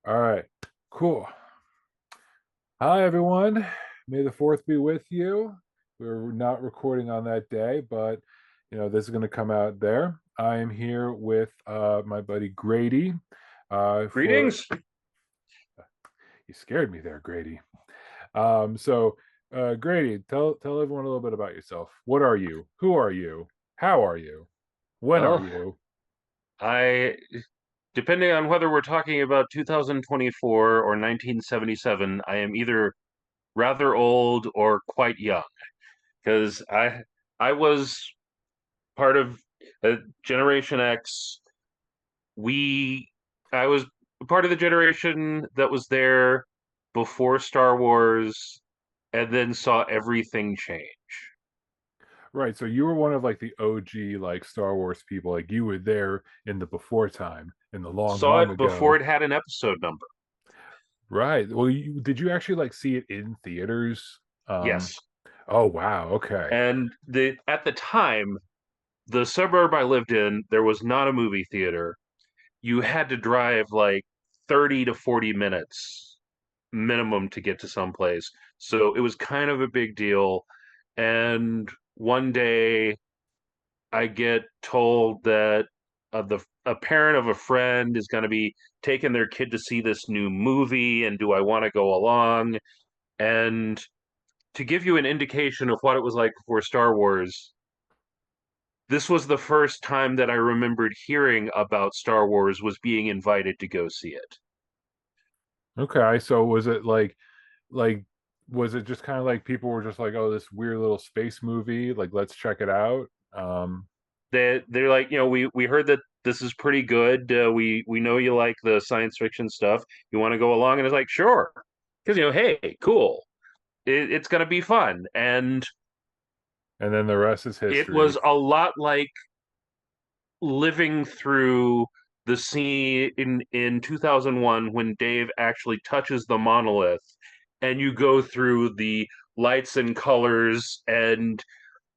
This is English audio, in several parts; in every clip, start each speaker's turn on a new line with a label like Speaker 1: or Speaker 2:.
Speaker 1: All right, cool. Hi, everyone. May the fourth be with you. We're not recording on that day, but this is going to come out there. I am here with my buddy Grady. For
Speaker 2: Greetings.
Speaker 1: You scared me there, Grady. So Grady, tell everyone a little bit about yourself. What are you? Who are you? How are you? When are
Speaker 2: Well,
Speaker 1: you?
Speaker 2: I, depending on whether we're talking about 2024 or 1977, I am either rather old or quite young because I was part of Generation X. We I was part of the generation that was there before Star Wars and then saw everything change.
Speaker 1: Right, so you were one of like the OG like Star Wars people. Like you were there in the before time, in the long,
Speaker 2: Saw
Speaker 1: long
Speaker 2: it before
Speaker 1: ago.
Speaker 2: it had an episode number.
Speaker 1: Right. Well, did you actually like see it in theaters? Um,
Speaker 2: Yes.
Speaker 1: oh wow, okay.
Speaker 2: And the at the time, the suburb I lived in, there was not a movie theater. You had to drive like 30 to 40 minutes minimum to get to someplace. So it was kind of a big deal. And one day I get told that the a parent of a friend is going to be taking their kid to see this new movie, and do I want to go along? And to give you an indication of what it was like before Star Wars, this was the first time that I remembered hearing about Star Wars was being invited to go see it.
Speaker 1: Okay, so was it like was it just kind of like people were just like, "Oh, this weird little space movie, like let's check it out."
Speaker 2: They're like, we heard that this is pretty good. We know you like the science fiction stuff. You want to go along? And it's like, sure, because hey, cool. It's gonna be fun, and
Speaker 1: And then the rest is
Speaker 2: it
Speaker 1: history.
Speaker 2: was a lot like living through the scene in 2001 when Dave actually touches the monolith, and you go through the lights and colors, and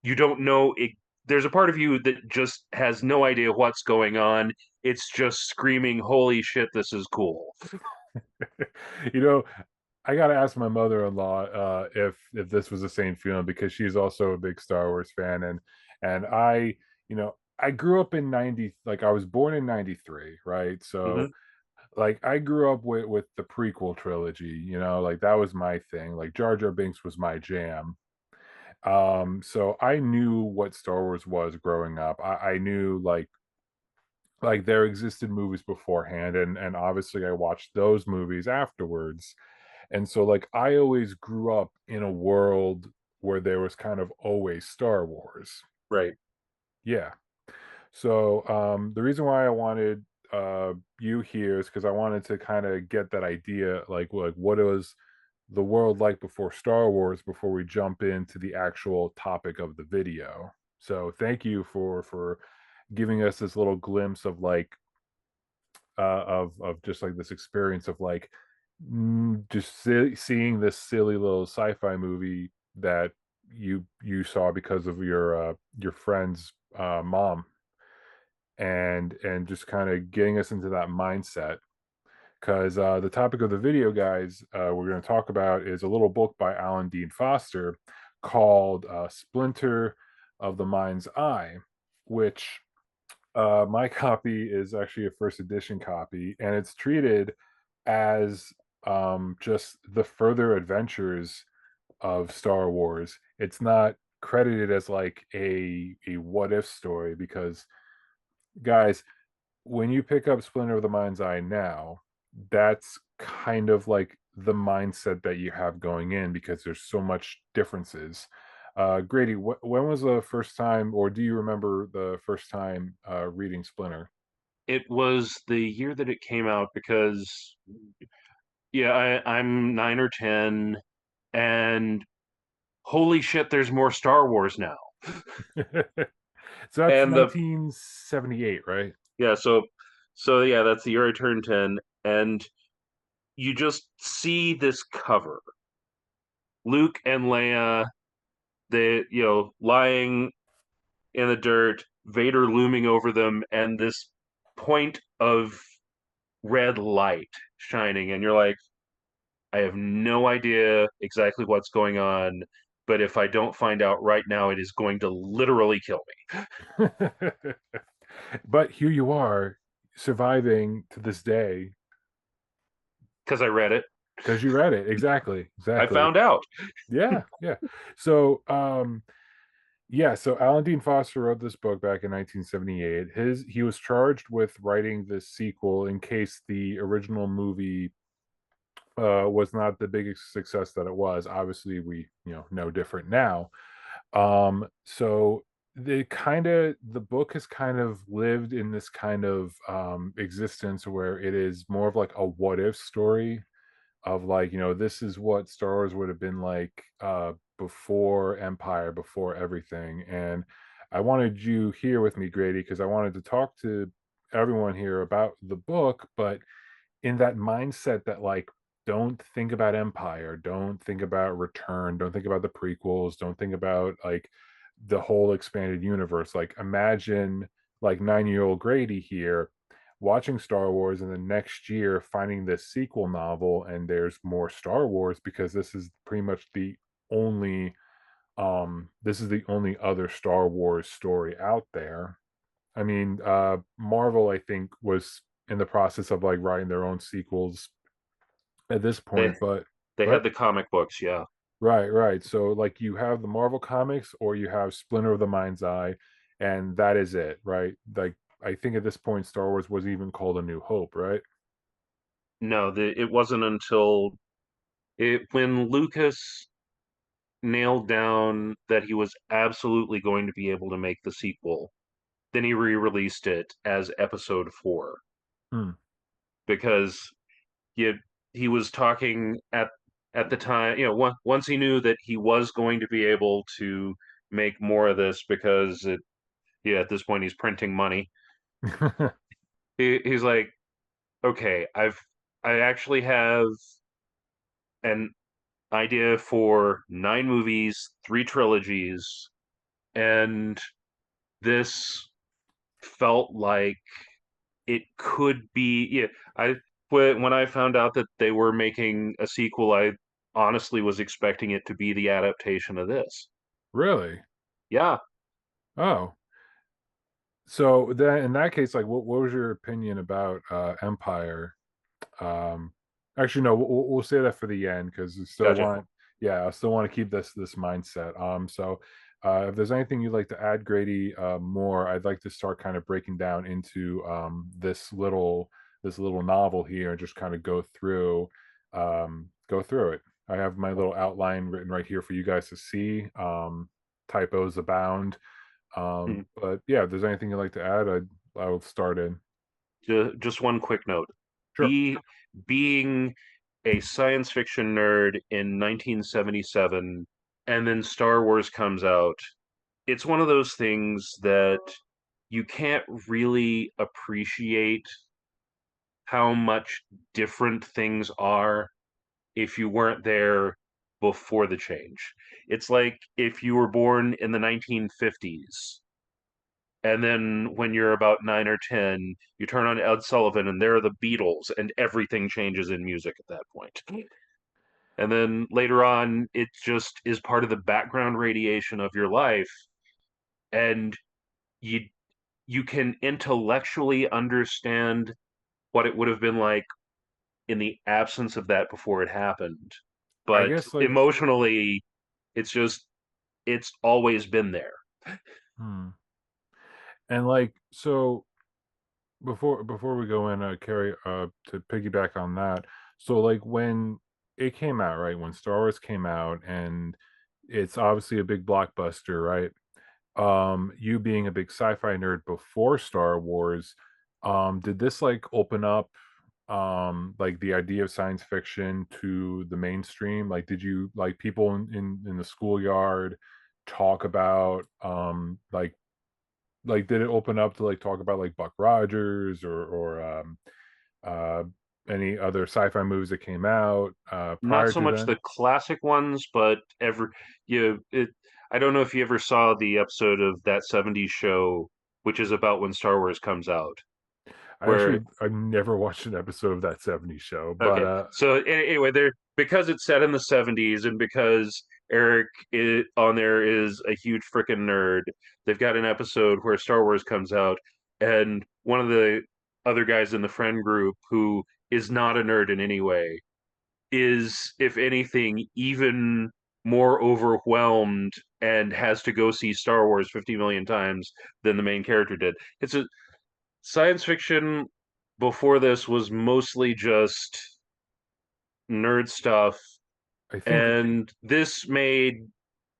Speaker 2: you don't know it. There's a part of you that just has no idea what's going on. It's just screaming, "Holy shit, this is cool!"
Speaker 1: you know, I gotta ask my mother-in-law if this was the same feeling because she's also a big Star Wars fan, and I grew up in 90, like I was born in 93, right? So
Speaker 2: Hmm.
Speaker 1: like I grew up with the prequel trilogy, like that was my thing. Like Jar Jar Binks was my jam. So I knew what Star Wars was growing up. I knew like there existed movies beforehand, and obviously I watched those movies afterwards. And so like I always grew up in a world where there was kind of always Star Wars.
Speaker 2: Right.
Speaker 1: Yeah. So the reason why I wanted you here is because I wanted to kind of get that idea, like what was the world like before Star Wars before we jump into the actual topic of the video. So thank you for giving us this little glimpse of like of just like this experience of like just seeing this silly little sci-fi movie that you saw because of your friend's mom, and just kind of getting us into that mindset because the topic of the video, guys, we're going to talk about is a little book by Alan Dean Foster called Splinter of the Mind's Eye, which my copy is actually a first edition copy, and it's treated as just the further adventures of Star Wars. It's not credited as like a what if story because, guys, when you pick up Splinter of the Mind's Eye now, that's kind of like the mindset that you have going in because there's so much differences. Grady, when was the first time, or do you remember the first time reading Splinter?
Speaker 2: It was the year that it came out because, yeah, I'm 9 or 10, and holy shit, there's more Star Wars now.
Speaker 1: So that's
Speaker 2: And
Speaker 1: 1978, right?
Speaker 2: yeah, so yeah, that's the year I turned 10, and you just see this cover, Luke and Leia, they lying in the dirt, Vader looming over them, and this point of red light shining, and you're like, I have no idea exactly what's going on, but if I don't find out right now, it is going to literally kill me
Speaker 1: But here you are, surviving to this day
Speaker 2: because I read it.
Speaker 1: because you read it. Exactly,
Speaker 2: I
Speaker 1: exactly.
Speaker 2: found out.
Speaker 1: Yeah, yeah. So, yeah, so Alan Dean Foster wrote this book back in 1978. He was charged with writing this sequel in case the original movie was not the biggest success that it was. Obviously, we know different now. So the book has kind of lived in this kind of existence where it is more of like a what if story of like, this is what Star Wars would have been like before Empire, before everything. And I wanted you here with me, Grady, because I wanted to talk to everyone here about the book, but in that mindset that like, don't think about Empire, don't think about Return, don't think about the prequels, don't think about like the whole expanded universe. Like imagine like 9-year-old Grady here watching Star Wars and the next year finding this sequel novel and there's more Star Wars because this is pretty much the only this is the only other Star Wars story out there. I mean, Marvel, I think, was in the process of like writing their own sequels at this
Speaker 2: They
Speaker 1: point, but
Speaker 2: they had
Speaker 1: but
Speaker 2: the comic books, yeah.
Speaker 1: right, right. So like you have the Marvel comics or you have Splinter of the Mind's Eye, and that is it, right? Like I think at this point Star Wars wasn't even called A New Hope, right?
Speaker 2: No, it wasn't until when Lucas nailed down that he was absolutely going to be able to make the sequel, then he re-released it as Episode 4
Speaker 1: Hmm.
Speaker 2: because you, he was talking at the time, once he knew that he was going to be able to make more of this because at this point he's printing money. He's like, okay, I actually have an idea for 9 movies, 3 trilogies, and this felt like it could be. Yeah, I when I found out that they were making a sequel, I honestly was expecting it to be the adaptation of this.
Speaker 1: Really?
Speaker 2: Yeah,
Speaker 1: Oh. So then in that case, like what was your opinion about Empire? Um, actually, no, we'll say that for the end because we still
Speaker 2: gotcha.
Speaker 1: want, yeah, I still want to keep this mindset. So if there's anything you'd like to add, Grady, more, I'd like to start kind of breaking down into this little novel here and just kind of go through it. I have my little outline written right here for you guys to see. Typos abound.
Speaker 2: Mhm.
Speaker 1: But yeah, if there's anything you'd like to add, I will start in.
Speaker 2: Just one quick note:
Speaker 1: Sure.
Speaker 2: be being a science fiction nerd in 1977, and then Star Wars comes out. It's one of those things that you can't really appreciate how much different things are if you weren't there before the change. It's like if you were born in the 1950s and then when you're about 9 or 10, you turn on Ed Sullivan and there are the Beatles and everything changes in music at that point. And then later on, it just is part of the background radiation of your life. And you you can intellectually understand what it would have been like in the absence of that before it happened.
Speaker 1: I
Speaker 2: But
Speaker 1: guess like
Speaker 2: emotionally, it's just it's always been there.
Speaker 1: hmm. And like so before we go in, Carrie, to piggyback on that, so like when it came out, right, when Star Wars came out, and it's obviously a big blockbuster, right? You being a big sci-fi nerd before Star Wars, did this like open up like the idea of science fiction to the mainstream? Like did you like people in the schoolyard talk about like did it open up to like talk about like Buck Rogers or uh any other sci-fi movies that came out
Speaker 2: Not
Speaker 1: prior
Speaker 2: so
Speaker 1: to
Speaker 2: much
Speaker 1: then?
Speaker 2: the classic ones, but you it. I don't know if you ever saw the episode of that '70s show, which is about when Star Wars comes out. where
Speaker 1: I've never watched an episode of that '70s show, but
Speaker 2: okay. So anyway, there because it's set in the 70s and because on there is a huge freaking nerd. They've got an episode where Star Wars comes out, and one of the other guys in the friend group who is not a nerd in any way is, if anything, even more overwhelmed and has to go see Star Wars 50 million times than the main character did. It's a science fiction before this was mostly just nerd stuff,
Speaker 1: I think
Speaker 2: and this made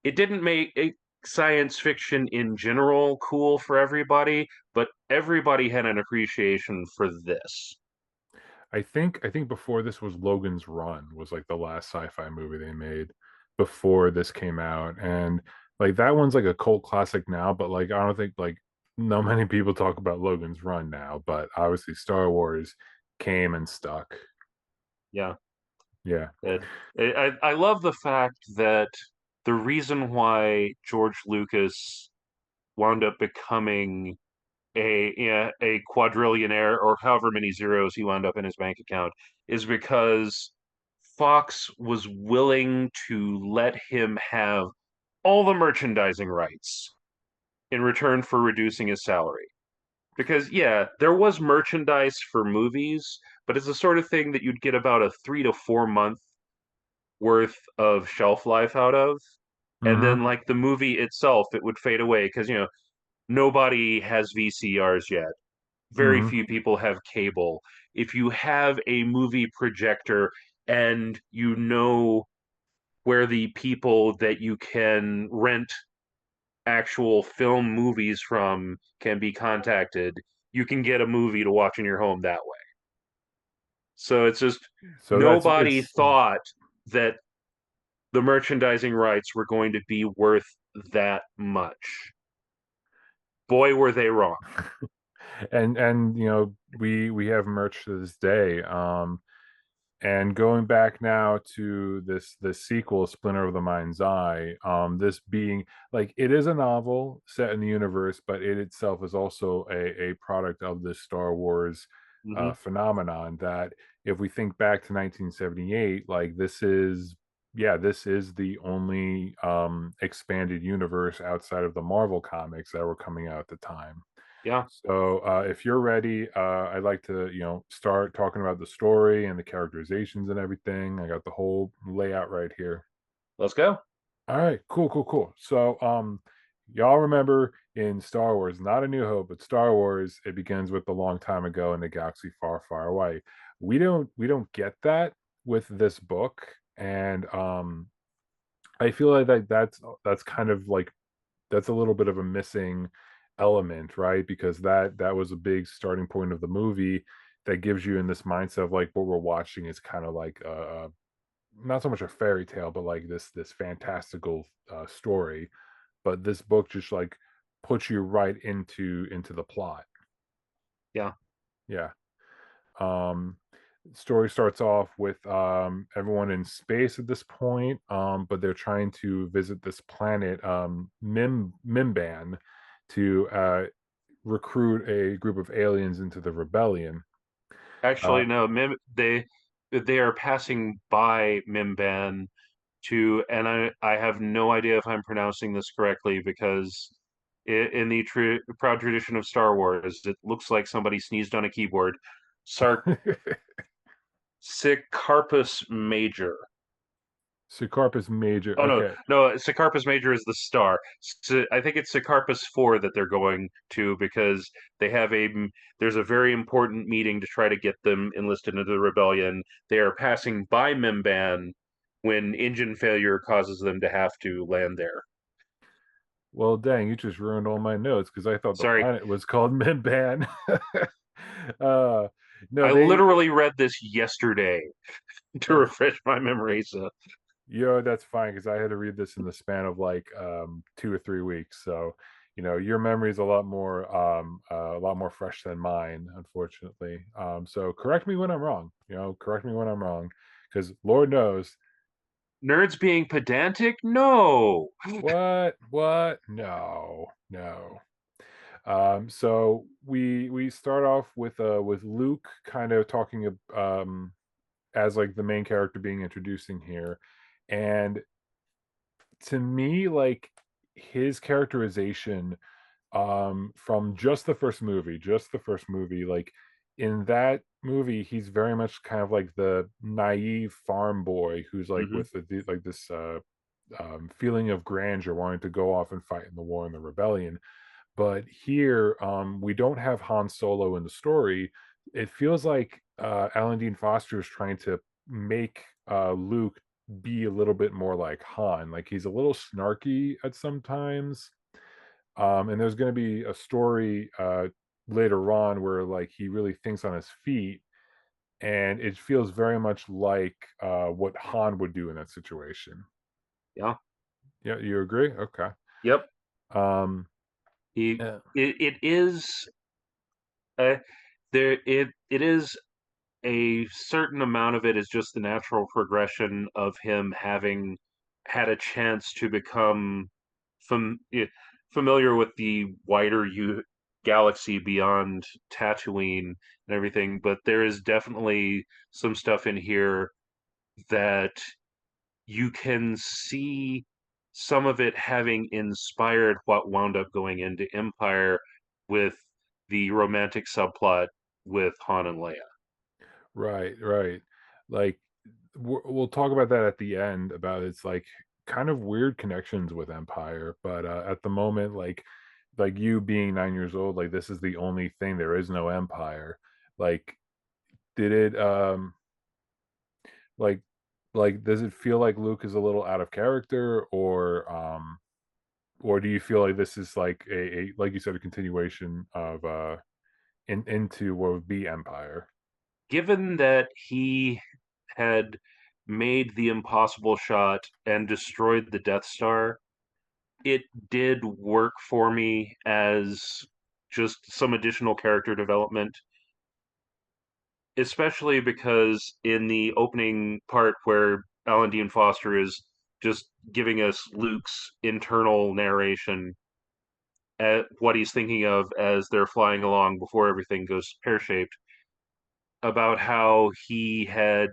Speaker 2: it didn't make it, science fiction in general cool for everybody, but everybody had an appreciation for this.
Speaker 1: I think before this was Logan's Run was like the last sci-fi movie they made before this came out, and like that one's like a cult classic now, but like I don't think like no many people talk about Logan's Run now, but obviously Star Wars came and stuck.
Speaker 2: Yeah.
Speaker 1: Yeah.
Speaker 2: I love the fact that the reason why George Lucas wound up becoming a quadrillionaire or however many zeros he wound up in his bank account is because Fox was willing to let him have all the merchandising rights in return for reducing his salary. Because yeah, there was merchandise for movies, but it's the sort of thing that you'd get about a 3 to 4 month worth of shelf life out of. And
Speaker 1: Mm-hmm.
Speaker 2: then like the movie itself, it would fade away because nobody has VCRs yet. Very
Speaker 1: Mm-hmm.
Speaker 2: few people have cable. If you have a movie projector and you know where the people that you can rent actual film movies from can be contacted, you can get a movie to watch in your home that way. So it's just
Speaker 1: So that's
Speaker 2: nobody
Speaker 1: it's
Speaker 2: thought that the merchandising rights were going to be worth that much. Boy, were they wrong.
Speaker 1: and you know we have merch to this day. And going back now to this sequel, Splinter of the Mind's Eye, this being like it is a novel set in the universe, but it itself is also a product of this Star Wars
Speaker 2: Hmm.
Speaker 1: phenomenon. That if we think back to 1978, like this is yeah, this is the only expanded universe outside of the Marvel comics that were coming out at the time.
Speaker 2: Yeah,
Speaker 1: So, if you're ready, I'd like to, you know, start talking about the story and the characterizations and everything. I got the whole layout right here.
Speaker 2: let's go.
Speaker 1: All right, cool, cool, cool. So, y'all remember in Star Wars, not A New Hope, but Star Wars, it begins with a long time ago in a galaxy far, far away. We don't get that with this book, and I feel like that's kind of like that's a little bit of a missing element, right? Because that was a big starting point of the movie that gives you in this mindset of like what we're watching is kind of like not so much a fairy tale, but like this fantastical story. But this book just like puts you right into the plot.
Speaker 2: Yeah.
Speaker 1: Yeah. Um, Story starts off with everyone in space at this point, but they're trying to visit this planet, Mimban, to recruit a group of aliens into the rebellion. Uh,
Speaker 2: Actually, no, they are passing by Mimban to, and I have no idea if I'm pronouncing this correctly because in the proud tradition of Star Wars, it looks like somebody sneezed on a keyboard. Sarcarpus Major.
Speaker 1: Sucarpus Major.
Speaker 2: Oh no,
Speaker 1: Okay.
Speaker 2: no, Sarcarpus Major is the star. I think it's Sarcarpus 4 that they're going to because they have there's a very important meeting to try to get them enlisted into the rebellion. They are passing by Mimban when engine failure causes them to have to land there.
Speaker 1: Well, dang, you just ruined all my notes because I thought the
Speaker 2: Sorry,
Speaker 1: planet was called Mimban. uh, no,
Speaker 2: I
Speaker 1: they
Speaker 2: literally read this yesterday to refresh my memory. So
Speaker 1: That's fine because I had to read this in the span of like 2 or 3 weeks. So, you know, your memory is a lot more fresh than mine, unfortunately. So correct me when I'm wrong. You know, correct me when I'm wrong, because Lord knows
Speaker 2: nerds being pedantic? No.
Speaker 1: what? No, no. So we start off with Luke kind of talking as like the main character being introducing here, and to me, like his characterization from just the first movie, like in that movie he's very much kind of like the naive farm boy who's like
Speaker 2: Hmm.
Speaker 1: with like this feeling of grandeur, wanting to go off and fight in the war and the rebellion. But here, we don't have Han Solo in the story. It feels like Alan Dean Foster is trying to make Luke be a little bit more like Han. Like he's a little snarky at some times, and there's going to be a story later on where like he really thinks on his feet, and it feels very much like what Han would do in that situation.
Speaker 2: Yeah.
Speaker 1: Yeah, you agree? Okay.
Speaker 2: Yep.
Speaker 1: Um,
Speaker 2: He.
Speaker 1: yeah.
Speaker 2: It is. Uh, it is a certain amount of it is just the natural progression of him having had a chance to become familiar with the wider galaxy beyond Tatooine and everything. But there is definitely some stuff in here that you can see some of it having inspired what wound up going into Empire with the romantic subplot with Han and Leia.
Speaker 1: Right, right. Like we'll talk about that at the end about its like kind of weird connections with Empire, but at the moment, like you being 9 years old, like this is the only thing. There is no Empire. Like, did it like does it feel like Luke is a little out of character, or do you feel like this is like a like you said, a continuation of into what would be Empire?
Speaker 2: Given that he had made the impossible shot and destroyed the Death Star, it did work for me as just some additional character development, especially because in the opening part where Alan Dean Foster is just giving us Luke's internal narration at what he's thinking of as they're flying along before everything goes pear shaped, about how he had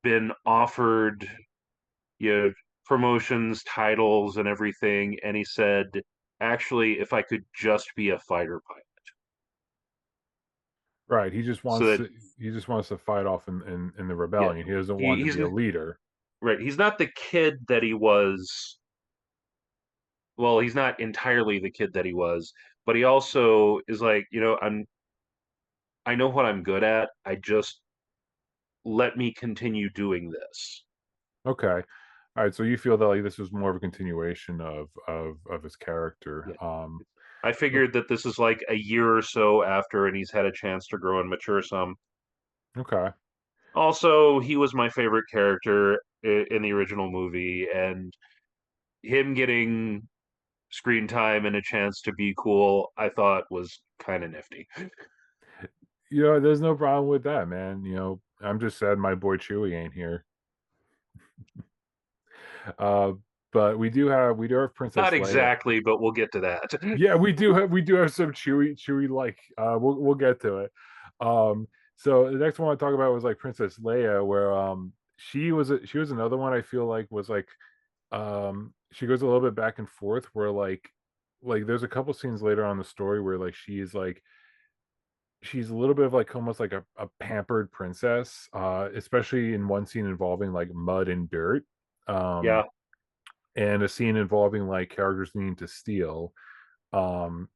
Speaker 2: been offered, you know, promotions, titles, and everything, and he said, "Actually, if I could just be a fighter pilot."
Speaker 1: Right,
Speaker 2: So that,
Speaker 1: he just wants to fight off in the
Speaker 2: yeah,
Speaker 1: rebellion. He doesn't want to
Speaker 2: he's
Speaker 1: be a leader.
Speaker 2: right. He's not the kid that he was. Well, he's not entirely the kid that he was, but he also is like, I know what I'm good at. I just let me continue doing this.
Speaker 1: Okay. Alright, so you feel that, like, this was more of a continuation of his
Speaker 2: Yeah.
Speaker 1: character.
Speaker 2: I
Speaker 1: O
Speaker 2: figured that this is like a year or so after, and he's had a chance to grow and mature some.
Speaker 1: okay.
Speaker 2: Also, he was my favorite character in the original movie, and him getting screen time and a chance to be cool, I thought was kind of nifty.
Speaker 1: There's no problem with that, man, I'm just sad my boy Chewie ain't here. Uh, but we do have
Speaker 2: Not
Speaker 1: Princess Leia.
Speaker 2: exactly, but we'll get to that.
Speaker 1: Yeah, we do have some Chewie like, we'll get to it. So the next one I talk about was, like, Princess Leia, where, she was another one I feel like was, like, she goes a little bit back and forth where, like, there's a couple scenes later on in the story where, like, she's a little bit of, like, almost like a pampered princess, especially in one scene involving, like, mud and dirt,
Speaker 2: Yeah,
Speaker 1: um, and a scene involving, like, characters needing to steal. Um,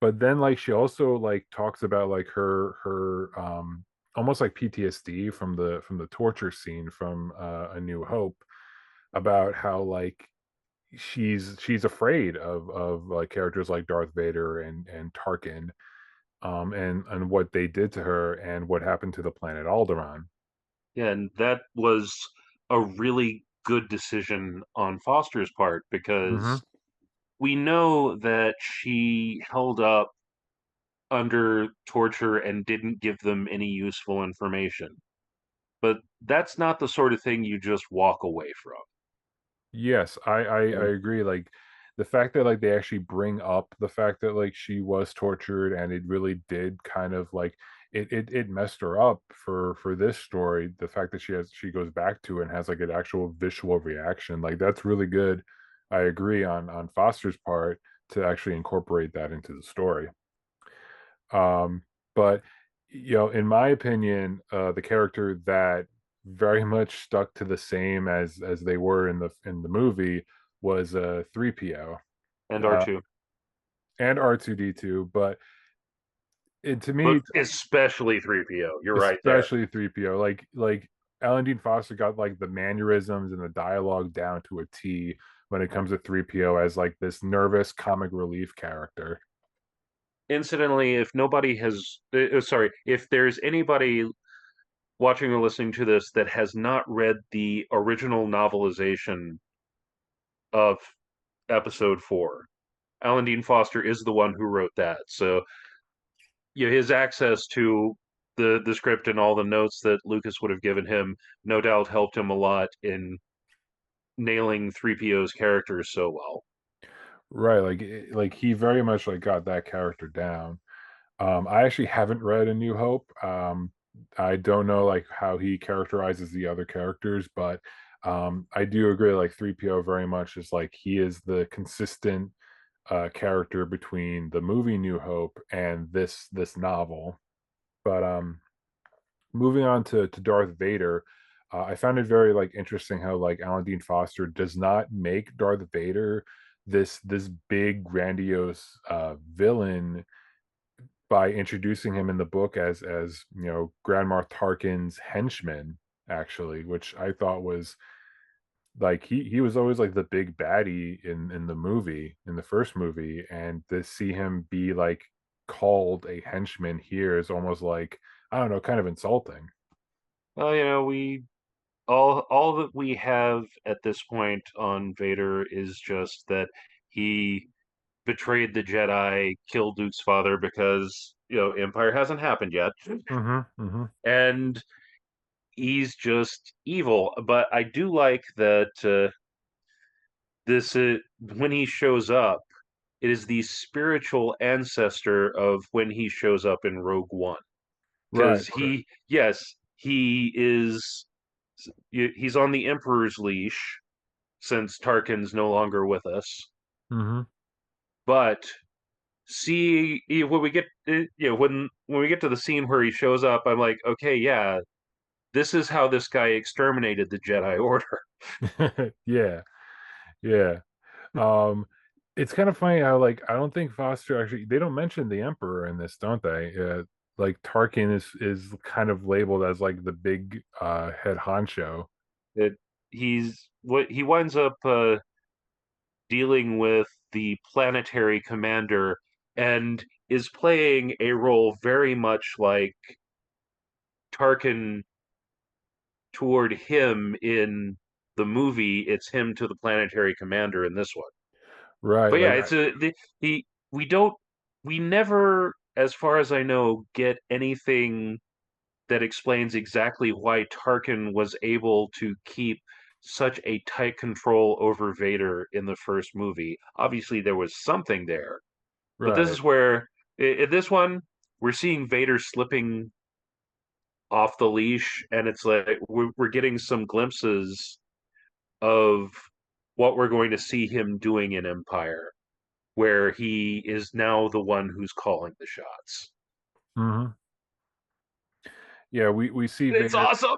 Speaker 1: but then, like, she also, like, talks about, like, her almost like PTSD from the torture scene from, A New Hope, about how, like, she's afraid of, like, characters like Darth Vader and Tarkin, and what they did to her and what happened to the planet Alderaan.
Speaker 2: yeah, and that was a really good decision on Foster's part
Speaker 1: Mhm.
Speaker 2: because we know that she held up under torture and didn't give them any useful information. But that's not the sort of thing you just walk away from.
Speaker 1: Yes, I
Speaker 2: And
Speaker 1: agree, like, the fact that like they actually bring up the fact that like she was tortured and it really did kind of like it messed her up for this story. The fact that she goes back to it and has like an actual visual reaction, like that's really good. I agree on Foster's part to actually incorporate that into the story. But in my opinion, the character that very much stuck to the same as they were in the movie was 3PO
Speaker 2: and
Speaker 1: uh,
Speaker 2: R2,
Speaker 1: and R2D2, but to
Speaker 2: but
Speaker 1: me,
Speaker 2: especially 3PO. You're right there.
Speaker 1: especially 3PO, like Alan Dean Foster got like the mannerisms and the dialogue down to a T when it comes to 3PO as like this nervous comic relief character.
Speaker 2: Incidentally, if nobody has, sorry, if there's anybody watching or listening to this that has not read the original novelization of Episode 4, Alan Dean Foster is the one who wrote that. So his access to the script and all the notes that Lucas would have given him no doubt helped him a lot in nailing 3PO's character so well.
Speaker 1: Right, like he very much like got that character down. I actually haven't read A New Hope. I don't know like how he characterizes the other characters, but I do agree like 3PO very much is like he is the consistent character between the movie New Hope and this novel. But moving on to Darth Vader, I found it very like interesting how like Alan Dean Foster does not make Darth Vader this big grandiose villain by introducing him in the book as Grand Moff Tarkin's henchman, actually, which I thought was like he was always like the big baddie in the movie, in the first movie, and to see him be like called a henchman here is almost like, I don't know, kind of insulting.
Speaker 2: Well, we all that we have at this point on Vader is just that he betrayed the Jedi, killed Luke's father because Empire hasn't happened yet,
Speaker 1: Mhm, mhm.
Speaker 2: and he's just evil. But I do like that this when he shows up, it is the spiritual ancestor of when he shows up in Rogue One.
Speaker 1: Right,
Speaker 2: Because
Speaker 1: right.
Speaker 2: yes, he's on the Emperor's leash since Tarkin's no longer with us.
Speaker 1: Mhm.
Speaker 2: But when we get when we get to the scene where he shows up, I'm like, okay, yeah, this is how this guy exterminated the Jedi Order.
Speaker 1: Yeah, yeah. Um, it's kind of funny how like I don't think Foster actually, they don't mention the Emperor in this, don't they? Like Tarkin is kind of labeled as like the big head honcho.
Speaker 2: That he winds up dealing with the planetary commander and is playing a role very much like Tarkin toward him in the movie. It's him to the planetary commander in this one.
Speaker 1: Right,
Speaker 2: But yeah,
Speaker 1: like
Speaker 2: it's a the, he we don't we never, as far as I know, get anything that explains exactly why Tarkin was able to keep such a tight control over Vader in the first movie. Obviously, there was something there, but this
Speaker 1: right.
Speaker 2: is where in this one we're seeing Vader slipping off the leash, and it's like we're getting some glimpses of what we're going to see him doing in Empire, where he is now the one who's calling the shots.
Speaker 1: Mhm. Yeah, we see
Speaker 2: It's
Speaker 1: Vader.
Speaker 2: awesome.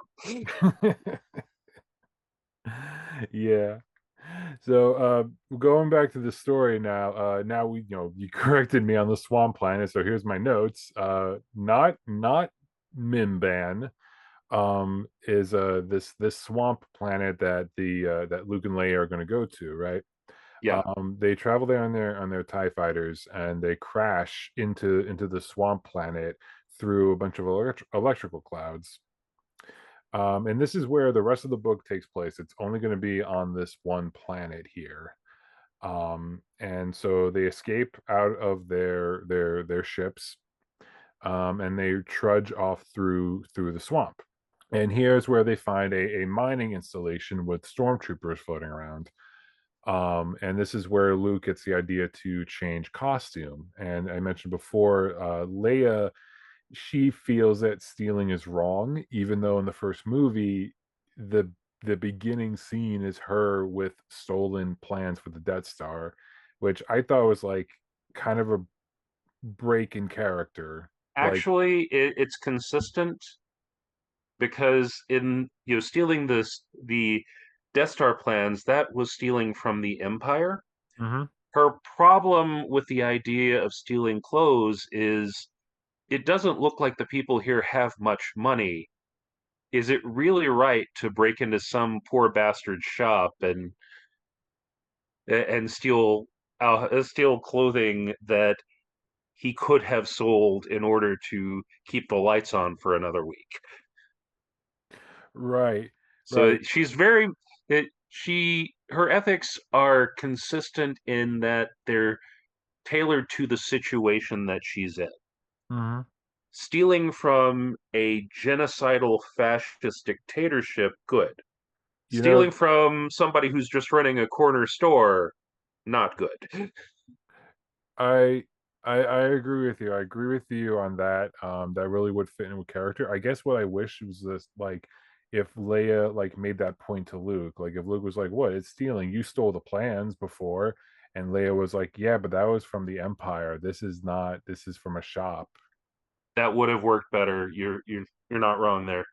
Speaker 1: Yeah. So going back to the story now, now we you corrected me on the swamp planet, so here's my notes. Not Mimban is this swamp planet that the that Luke and Leia are going to go to, right?
Speaker 2: Yeah.
Speaker 1: They travel there on their TIE fighters and they crash into the swamp planet through a bunch of electrical clouds. And this is where the rest of the book takes place. It's only going to be on this one planet here. And so they escape out of their ships, and they trudge off through the swamp. And here's where they find a mining installation with stormtroopers floating around. And this is where Luke gets the idea to change costume. And I mentioned before, Leia, she feels that stealing is wrong, even though in the first movie, the the beginning scene is her with stolen plans for the Death Star, which I thought was like kind of a break in character. Like,
Speaker 2: Actually, it's consistent because in stealing the Death Star plans, that was stealing from the Empire.
Speaker 1: mhm.
Speaker 2: Her problem with the idea of stealing clothes is it doesn't look like the people here have much money. Is it really right to break into some poor bastard's shop and steal clothing that he could have sold in order to keep the lights on for another week?
Speaker 1: Right,
Speaker 2: So
Speaker 1: right.
Speaker 2: she's very she her ethics are consistent in that they're tailored to the situation that she's in.
Speaker 1: Mhm.
Speaker 2: Stealing from a genocidal fascist dictatorship, good.
Speaker 1: You know,
Speaker 2: Stealing from somebody who's just running a corner store, not good.
Speaker 1: I I agree with you. I agree with you on that. That really would fit in with character. I guess what I wish was this, like, if Leia like made that point to Luke, like if Luke was like, "What? It's stealing. You stole the plans before," and Leia was like, "Yeah, but that was from the Empire. This is not. This is from a shop."
Speaker 2: That would have worked better. You're not wrong there.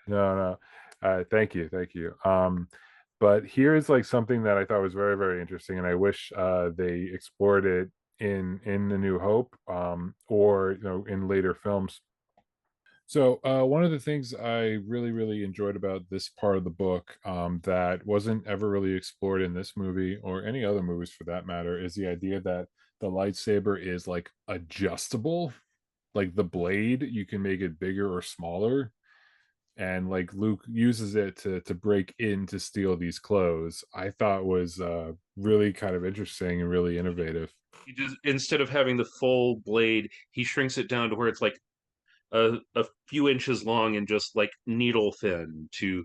Speaker 1: No, no. Thank you, thank you. But here's like something that I thought was very, very interesting, and I wish they explored it in The New Hope, or in later films. So one of the things I really, really enjoyed about this part of the book, that wasn't ever really explored in this movie or any other movies for that matter, is the idea that the lightsaber is like adjustable. Like the blade, you can make it bigger or smaller, and like Luke uses it to break in to steal these clothes. I thought was really kind of interesting and really innovative.
Speaker 2: He just instead of having the full blade, he shrinks it down to where it's like a few inches long and just like needle thin to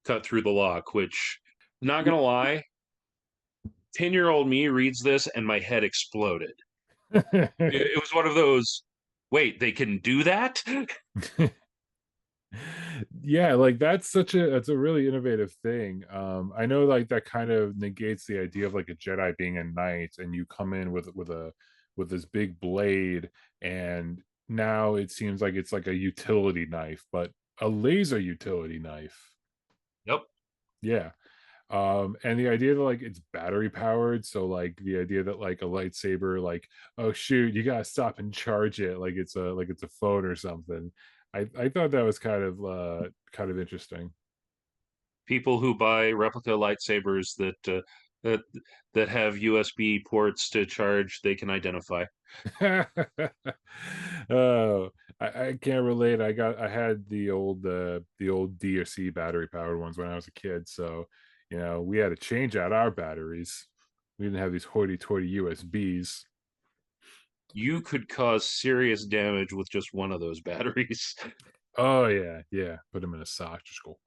Speaker 2: cut through the lock. Which, not gonna lie, 10-year-old me reads this and my head exploded. It was one of those. Wait, they can do that?
Speaker 1: Yeah, like that's a really innovative thing. I know like that kind of negates the idea of like a Jedi being a knight and you come in with this big blade, and now it seems like it's like a utility knife, but a laser utility knife.
Speaker 2: Yep.
Speaker 1: Yeah. And the idea that like it's battery powered, so like the idea that like a lightsaber, like, oh shoot, you gotta stop and charge it like it's a phone or something. I thought that was kind of interesting.
Speaker 2: People who buy replica lightsabers that that have USB ports to charge, they can identify.
Speaker 1: Oh, I can't relate. I had the old D or C battery powered ones when I was a kid, so we had to change out our batteries. We didn't have these hoity toity USBs.
Speaker 2: You could cause serious damage with just one of those batteries.
Speaker 1: Oh yeah, yeah. Put them in a sock, just go.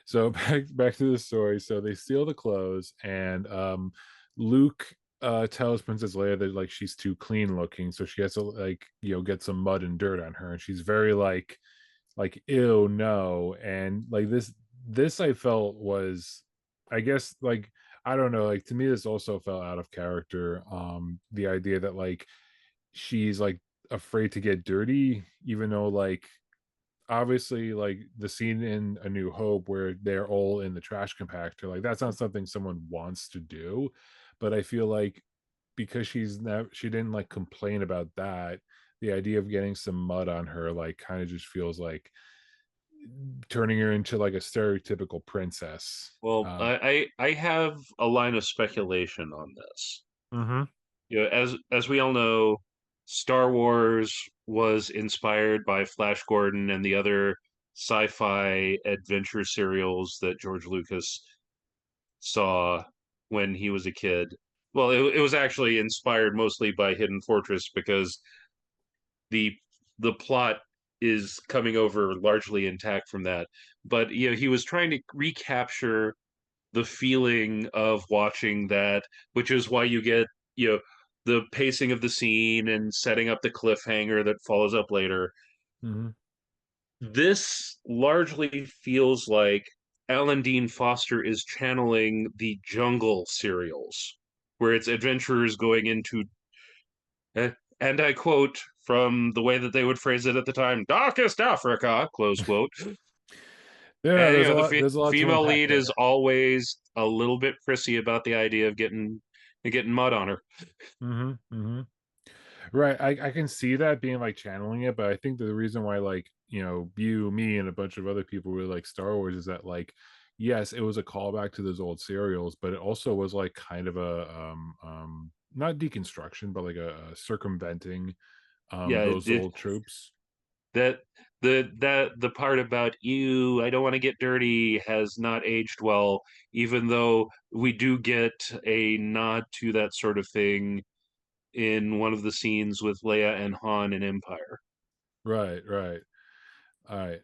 Speaker 1: So back to the story. So they steal the clothes, and Luke tells Princess Leia that like she's too clean looking, so she has to like get some mud and dirt on her, and she's very like ew no, and like this I felt was, I guess, like, I don't know, like to me this also felt out of character. The idea that like she's like afraid to get dirty, even though like obviously like the scene in A New Hope where they're all in the trash compactor, like that's not something someone wants to do. But I feel like because she didn't like complain about that, the idea of getting some mud on her like kind of just feels like turning her into like a stereotypical princess.
Speaker 2: Well, I have a line of speculation on this.
Speaker 1: Mhm.
Speaker 2: As we all know, Star Wars was inspired by Flash Gordon and the other sci-fi adventure serials that George Lucas saw when he was a kid. Well, it was actually inspired mostly by Hidden Fortress because the the plot is coming over largely intact from that. But he was trying to recapture the feeling of watching that, which is why you get, you know, the pacing of the scene and setting up the cliffhanger that follows up later.
Speaker 1: Mhm.
Speaker 2: This largely feels like Alan Dean Foster is channeling the jungle serials, where it's adventurers going into, eh, and I quote from the way that they would phrase it at the time, darkest Africa, close quote.
Speaker 1: Yeah,
Speaker 2: And,
Speaker 1: there's a lot to
Speaker 2: female
Speaker 1: unpack
Speaker 2: lead is
Speaker 1: there.
Speaker 2: always a little bit prissy about the idea of getting mud on her.
Speaker 1: Mhm, mhm. Right, I can see that being, like, channeling it, but I think the reason why, like, you, me, and a bunch of other people really like Star Wars is that, like, yes, it was a callback to those old serials, but it also was, like, kind of a, not deconstruction, but, like, a circumventing,
Speaker 2: Yeah,
Speaker 1: those old tropes.
Speaker 2: that the part about you, I don't want to get dirty, has not aged well, even though we do get a nod to that sort of thing in one of the scenes with Leia and Han in Empire.
Speaker 1: Right, right. Alright,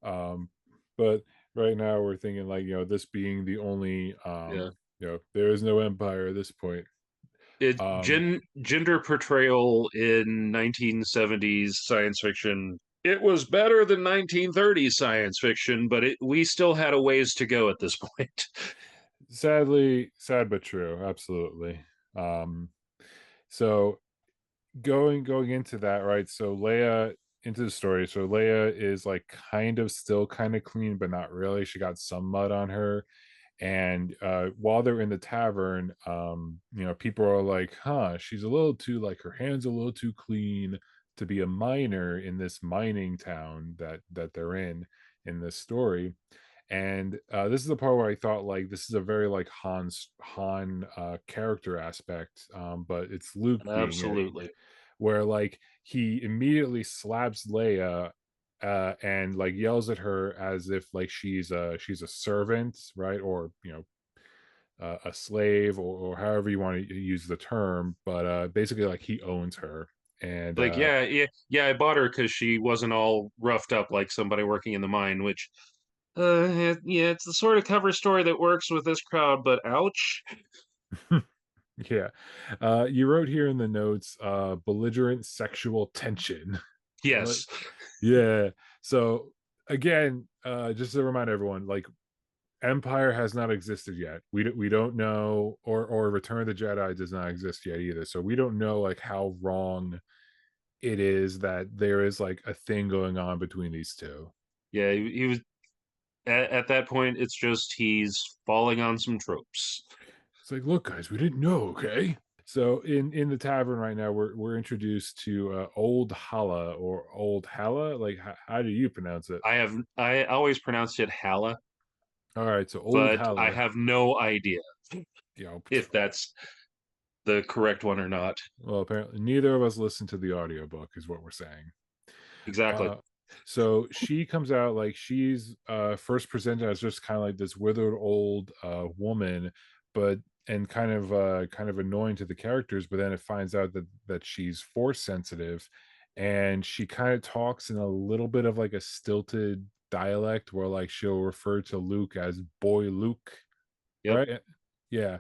Speaker 1: um, but right now we're thinking, like, this being the only,
Speaker 2: Yeah.
Speaker 1: there is no empire at this point.
Speaker 2: It
Speaker 1: Um
Speaker 2: gender portrayal in 1970s science fiction. It was better than 1930s science fiction, but we still had a ways to go at this point.
Speaker 1: Sadly, sad but true, absolutely. Um, so going into that, right? So Leia into the story. So Leia is like kind of still kind of clean, but not really. She got some mud on her. And while they're in the tavern, people are like, huh, she's a little too like her hands a little too clean to be a miner in this mining town that they're in this story. And this is the part where I thought like this is a very like Han character aspect, but it's Luke being it,
Speaker 2: Absolutely.
Speaker 1: where like he immediately slaps Leia and like yells at her as if like she's a servant, right? Or a slave, or however you want to use the term, but basically like he owns her. And
Speaker 2: Like, yeah, yeah, yeah, I bought her because she wasn't all roughed up like somebody working in the mine, which, yeah, it's the sort of cover story that works with this crowd, but ouch.
Speaker 1: yeah, you wrote here in the notes, belligerent sexual tension. What?
Speaker 2: Yes.
Speaker 1: Yeah. So again, just to remind everyone, like Empire has not existed yet. We don't know, or Return of the Jedi does not exist yet either. So we don't know like how wrong it is that there is like a thing going on between these two.
Speaker 2: Yeah, he was at that point, it's just he's falling on some tropes.
Speaker 1: It's like, look, guys, we didn't know, okay? So in the tavern right now, we're introduced to Old Hala or Old Hala. Like, how do you pronounce it?
Speaker 2: I always pronounced it Hala,
Speaker 1: All right, so Old
Speaker 2: but I
Speaker 1: Hala.
Speaker 2: have no idea
Speaker 1: You know,
Speaker 2: if that's the correct one or not.
Speaker 1: well, apparently neither of us listened to the audiobook, is what we're saying.
Speaker 2: Exactly.
Speaker 1: Uh, so she comes out like she's first presented as just kind of like this withered old woman, but and kind of annoying to the characters, but then it finds out that she's force sensitive, and she kind of talks in a little bit of like a stilted dialect where like she'll refer to Luke as boy Luke,
Speaker 2: Yep.
Speaker 1: right? Yeah.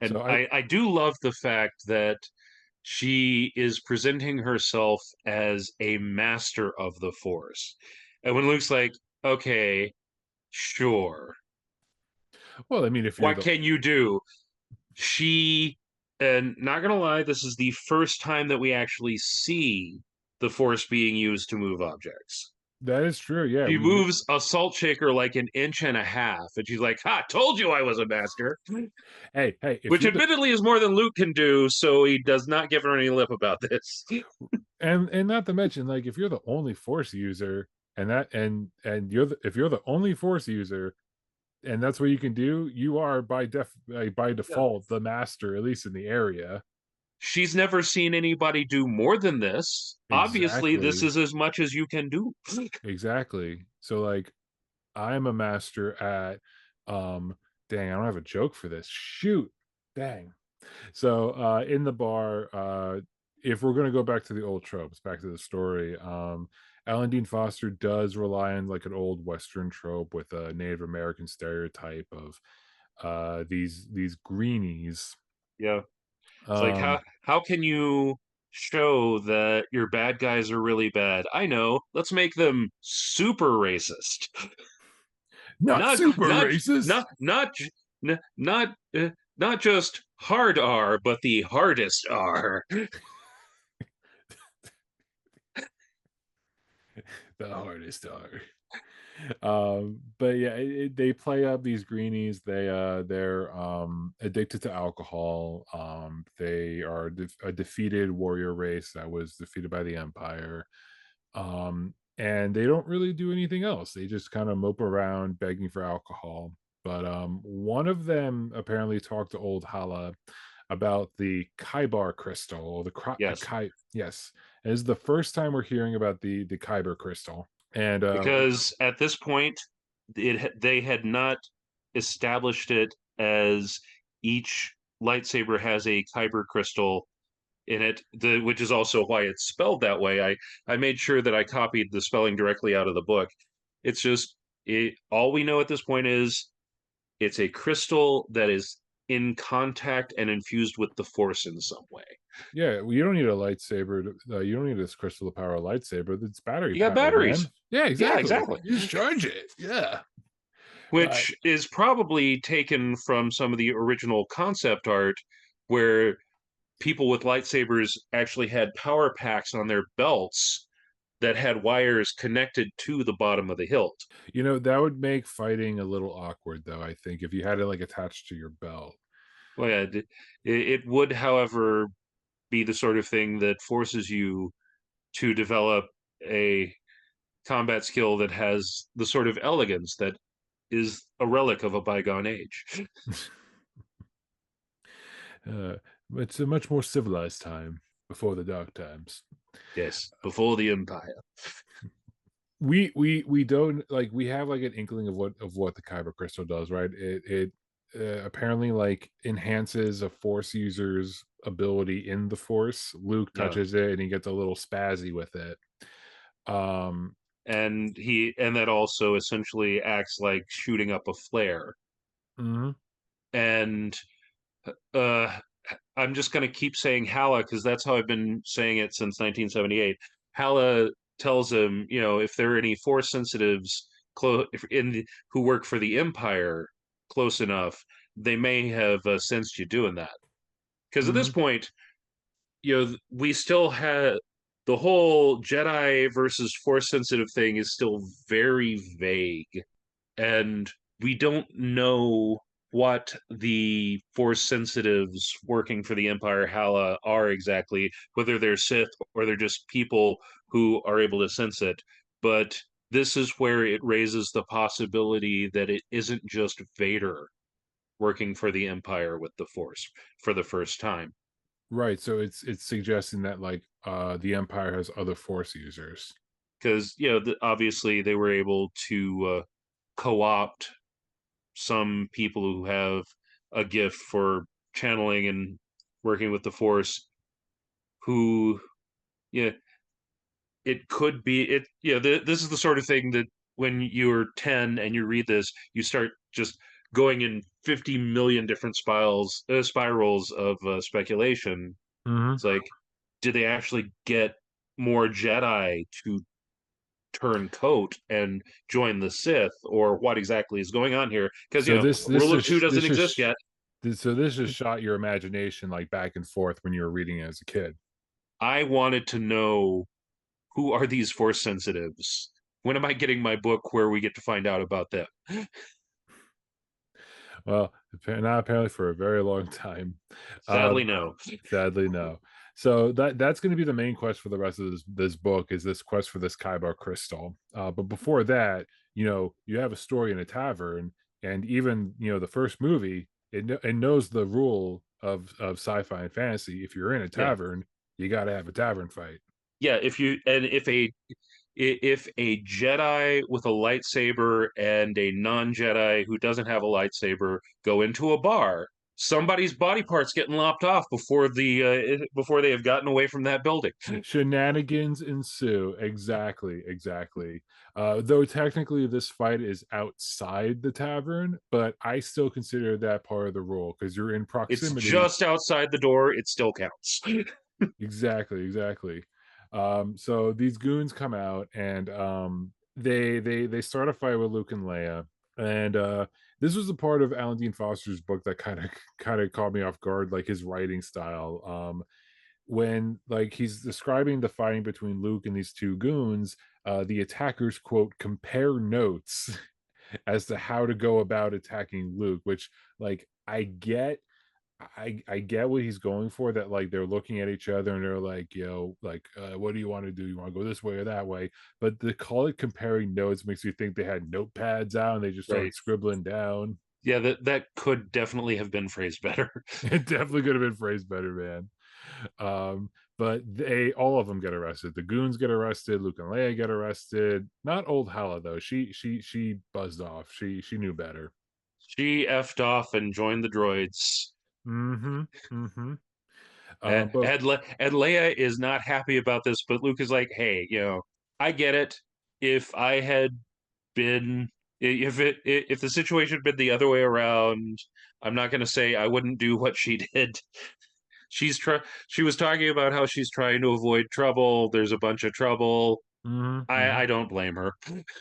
Speaker 2: And
Speaker 1: So I
Speaker 2: I do love the fact that she is presenting herself as a master of the Force. And when Luke's like, okay, sure,
Speaker 1: well, I mean, if you're
Speaker 2: what
Speaker 1: the
Speaker 2: can you do? She, and not gonna lie, this is the first time that we actually see the Force being used to move objects.
Speaker 1: that is true, yeah,
Speaker 2: She moves a salt shaker like an inch and a half, and she's like, "Ha! Told you I was a master."
Speaker 1: hey, if
Speaker 2: Which,
Speaker 1: you're the
Speaker 2: admittedly, is more than Luke can do, so he does not give her any lip about this.
Speaker 1: and not to mention like if you're the only force user and that and if you're the only force user and that's what you can do, you are by
Speaker 2: Yeah.
Speaker 1: default the master, at least in the area.
Speaker 2: She's never seen anybody do more than this. Obviously, this
Speaker 1: Exactly,
Speaker 2: is as much as you can do.
Speaker 1: exactly. So like I'm a master at um dang, I don't have a joke for this, shoot, dang. So in the bar, if we're gonna go back to the old tropes, back to the story, Alan Dean Foster does rely on like an old Western trope with a Native American stereotype of these greenies.
Speaker 2: Yeah. It's like
Speaker 1: Um,
Speaker 2: how can you show that your bad guys are really bad? I know. Let's make them super racist.
Speaker 1: Not
Speaker 2: Not
Speaker 1: super
Speaker 2: not
Speaker 1: racist.
Speaker 2: not not not not just hard R, but the hardest R.
Speaker 1: The hardest are. But yeah, they play up these greenies. They're addicted to alcohol. They are a defeated warrior race that was defeated by the Empire. And they don't really do anything else. They just kind of mope around begging for alcohol. But one of them apparently talked to old Hala about the Kybar crystal, or
Speaker 2: Yes,
Speaker 1: yes. And this is the first time we're hearing about the Kyber crystal. And
Speaker 2: because at this point, they had not established it as each lightsaber has a kyber crystal in it, which is also why it's spelled that way. I made sure that I copied the spelling directly out of the book. It's just all we know at this point is it's a crystal that is in contact and infused with the force in some way.
Speaker 1: yeah, well, you don't need a lightsaber. You don't need this crystal to power a lightsaber. It's battery
Speaker 2: You got
Speaker 1: powered, man.
Speaker 2: batteries.
Speaker 1: Yeah,
Speaker 2: Yeah,
Speaker 1: exactly.
Speaker 2: exactly.
Speaker 1: You just charge it. Yeah. Uh,
Speaker 2: Which is probably taken from some of the original concept art where people with lightsabers actually had power packs on their belts that had wires connected to the bottom of the hilt.
Speaker 1: that would make fighting a little awkward, though. I think if you had it like attached to your belt.
Speaker 2: Well, yeah, it would, however, be the sort of thing that forces you to develop a combat skill that has the sort of elegance that is a relic of a bygone age.
Speaker 1: uh, it's a much more civilized time before the dark times.
Speaker 2: Yes, before the Empire.
Speaker 1: We don't like we have like an inkling of what the kyber crystal does, right? It apparently like enhances a force user's ability in the force. Luke
Speaker 2: Yeah.
Speaker 1: touches it and he gets a little spazzy with it. um
Speaker 2: And that also essentially acts like shooting up a flare.
Speaker 1: mhm,
Speaker 2: And uh I'm just going to keep saying Hala because that's how I've been saying it since 1978. Hala tells him, if there are any force sensitives who work for the Empire close enough, they may have sensed you doing that. Because at this
Speaker 1: mhm.
Speaker 2: point, we still have the whole Jedi versus force sensitive thing is still very vague, and we don't know what the force sensitives working for the Empire Hala are exactly, whether they're Sith or they're just people who are able to sense it. But this is where it raises the possibility that it isn't just Vader working for the Empire with the Force for the first time.
Speaker 1: Right, so it's suggesting that like the empire has other force users.
Speaker 2: Because, obviously they were able to co opt some people who have a gift for channeling and working with the force who yeah it could be it yeah this is the sort of thing that when you're 10 and you read this you start just going in 50 million different spirals of speculation.
Speaker 1: Mhm.
Speaker 2: It's like, did they actually get more Jedi to turn coat and join the Sith, or what exactly is going on here? Because
Speaker 1: So this
Speaker 2: Rule of Two
Speaker 1: is
Speaker 2: doesn't exist yet.
Speaker 1: this just shot your imagination like back and forth when you were reading it as a kid.
Speaker 2: I wanted to know, who are these force sensitives? When am I getting my book where we get to find out about them?
Speaker 1: Well, not apparently for a very long time.
Speaker 2: Sadly,
Speaker 1: Um,
Speaker 2: no.
Speaker 1: Sadly, no. So that's going to be the main quest for the rest of this book is this quest for this Kybar crystal. But before that, you have a story in a tavern, and even the first movie, it knows the rule of sci-fi and fantasy. If you're in a
Speaker 2: Yeah,
Speaker 1: tavern, you got to have a tavern fight.
Speaker 2: yeah. If a Jedi with a lightsaber and a non-Jedi who doesn't have a lightsaber go into a bar, somebody's body parts getting lopped off before they have gotten away from that building.
Speaker 1: Shenanigans ensue. Exactly, exactly. Though technically this fight is outside the tavern, but I still consider that part of the rule because you're in
Speaker 2: It's
Speaker 1: proximity.
Speaker 2: just outside the door. It still counts.
Speaker 1: Exactly, exactly. So these goons come out and they start a fight with Luke and Leia. And this was the part of Alan Dean Foster's book that kind of caught me off guard, like his writing style. When like he's describing the fighting between Luke and these two goons, the attackers quote compare notes as to how to go about attacking Luke, which like I get what he's going for, that like they're looking at each other and they're like, yo, like, what do you want to do? You want to go this way or that way? But the call it comparing notes makes me think they had notepads out and they just
Speaker 2: Right.
Speaker 1: started scribbling down.
Speaker 2: Yeah, that could definitely have been phrased better.
Speaker 1: It definitely could have been phrased better, man. But they all of them get arrested. The goons get arrested. Luke and Leia get arrested. Not old Hala though. She buzzed off. She knew better.
Speaker 2: She effed off and joined the droids.
Speaker 1: Mm-hmm. Mm-hmm.
Speaker 2: And,
Speaker 1: But
Speaker 2: and Leia is not happy about this, but Luke is like, "Hey, I get it. If I had been, if the situation had been the other way around, I'm not going to say I wouldn't do what she did. She was talking about how she's trying to avoid trouble. There's a bunch of trouble.
Speaker 1: mm-hmm, mm-hmm.
Speaker 2: I don't blame her.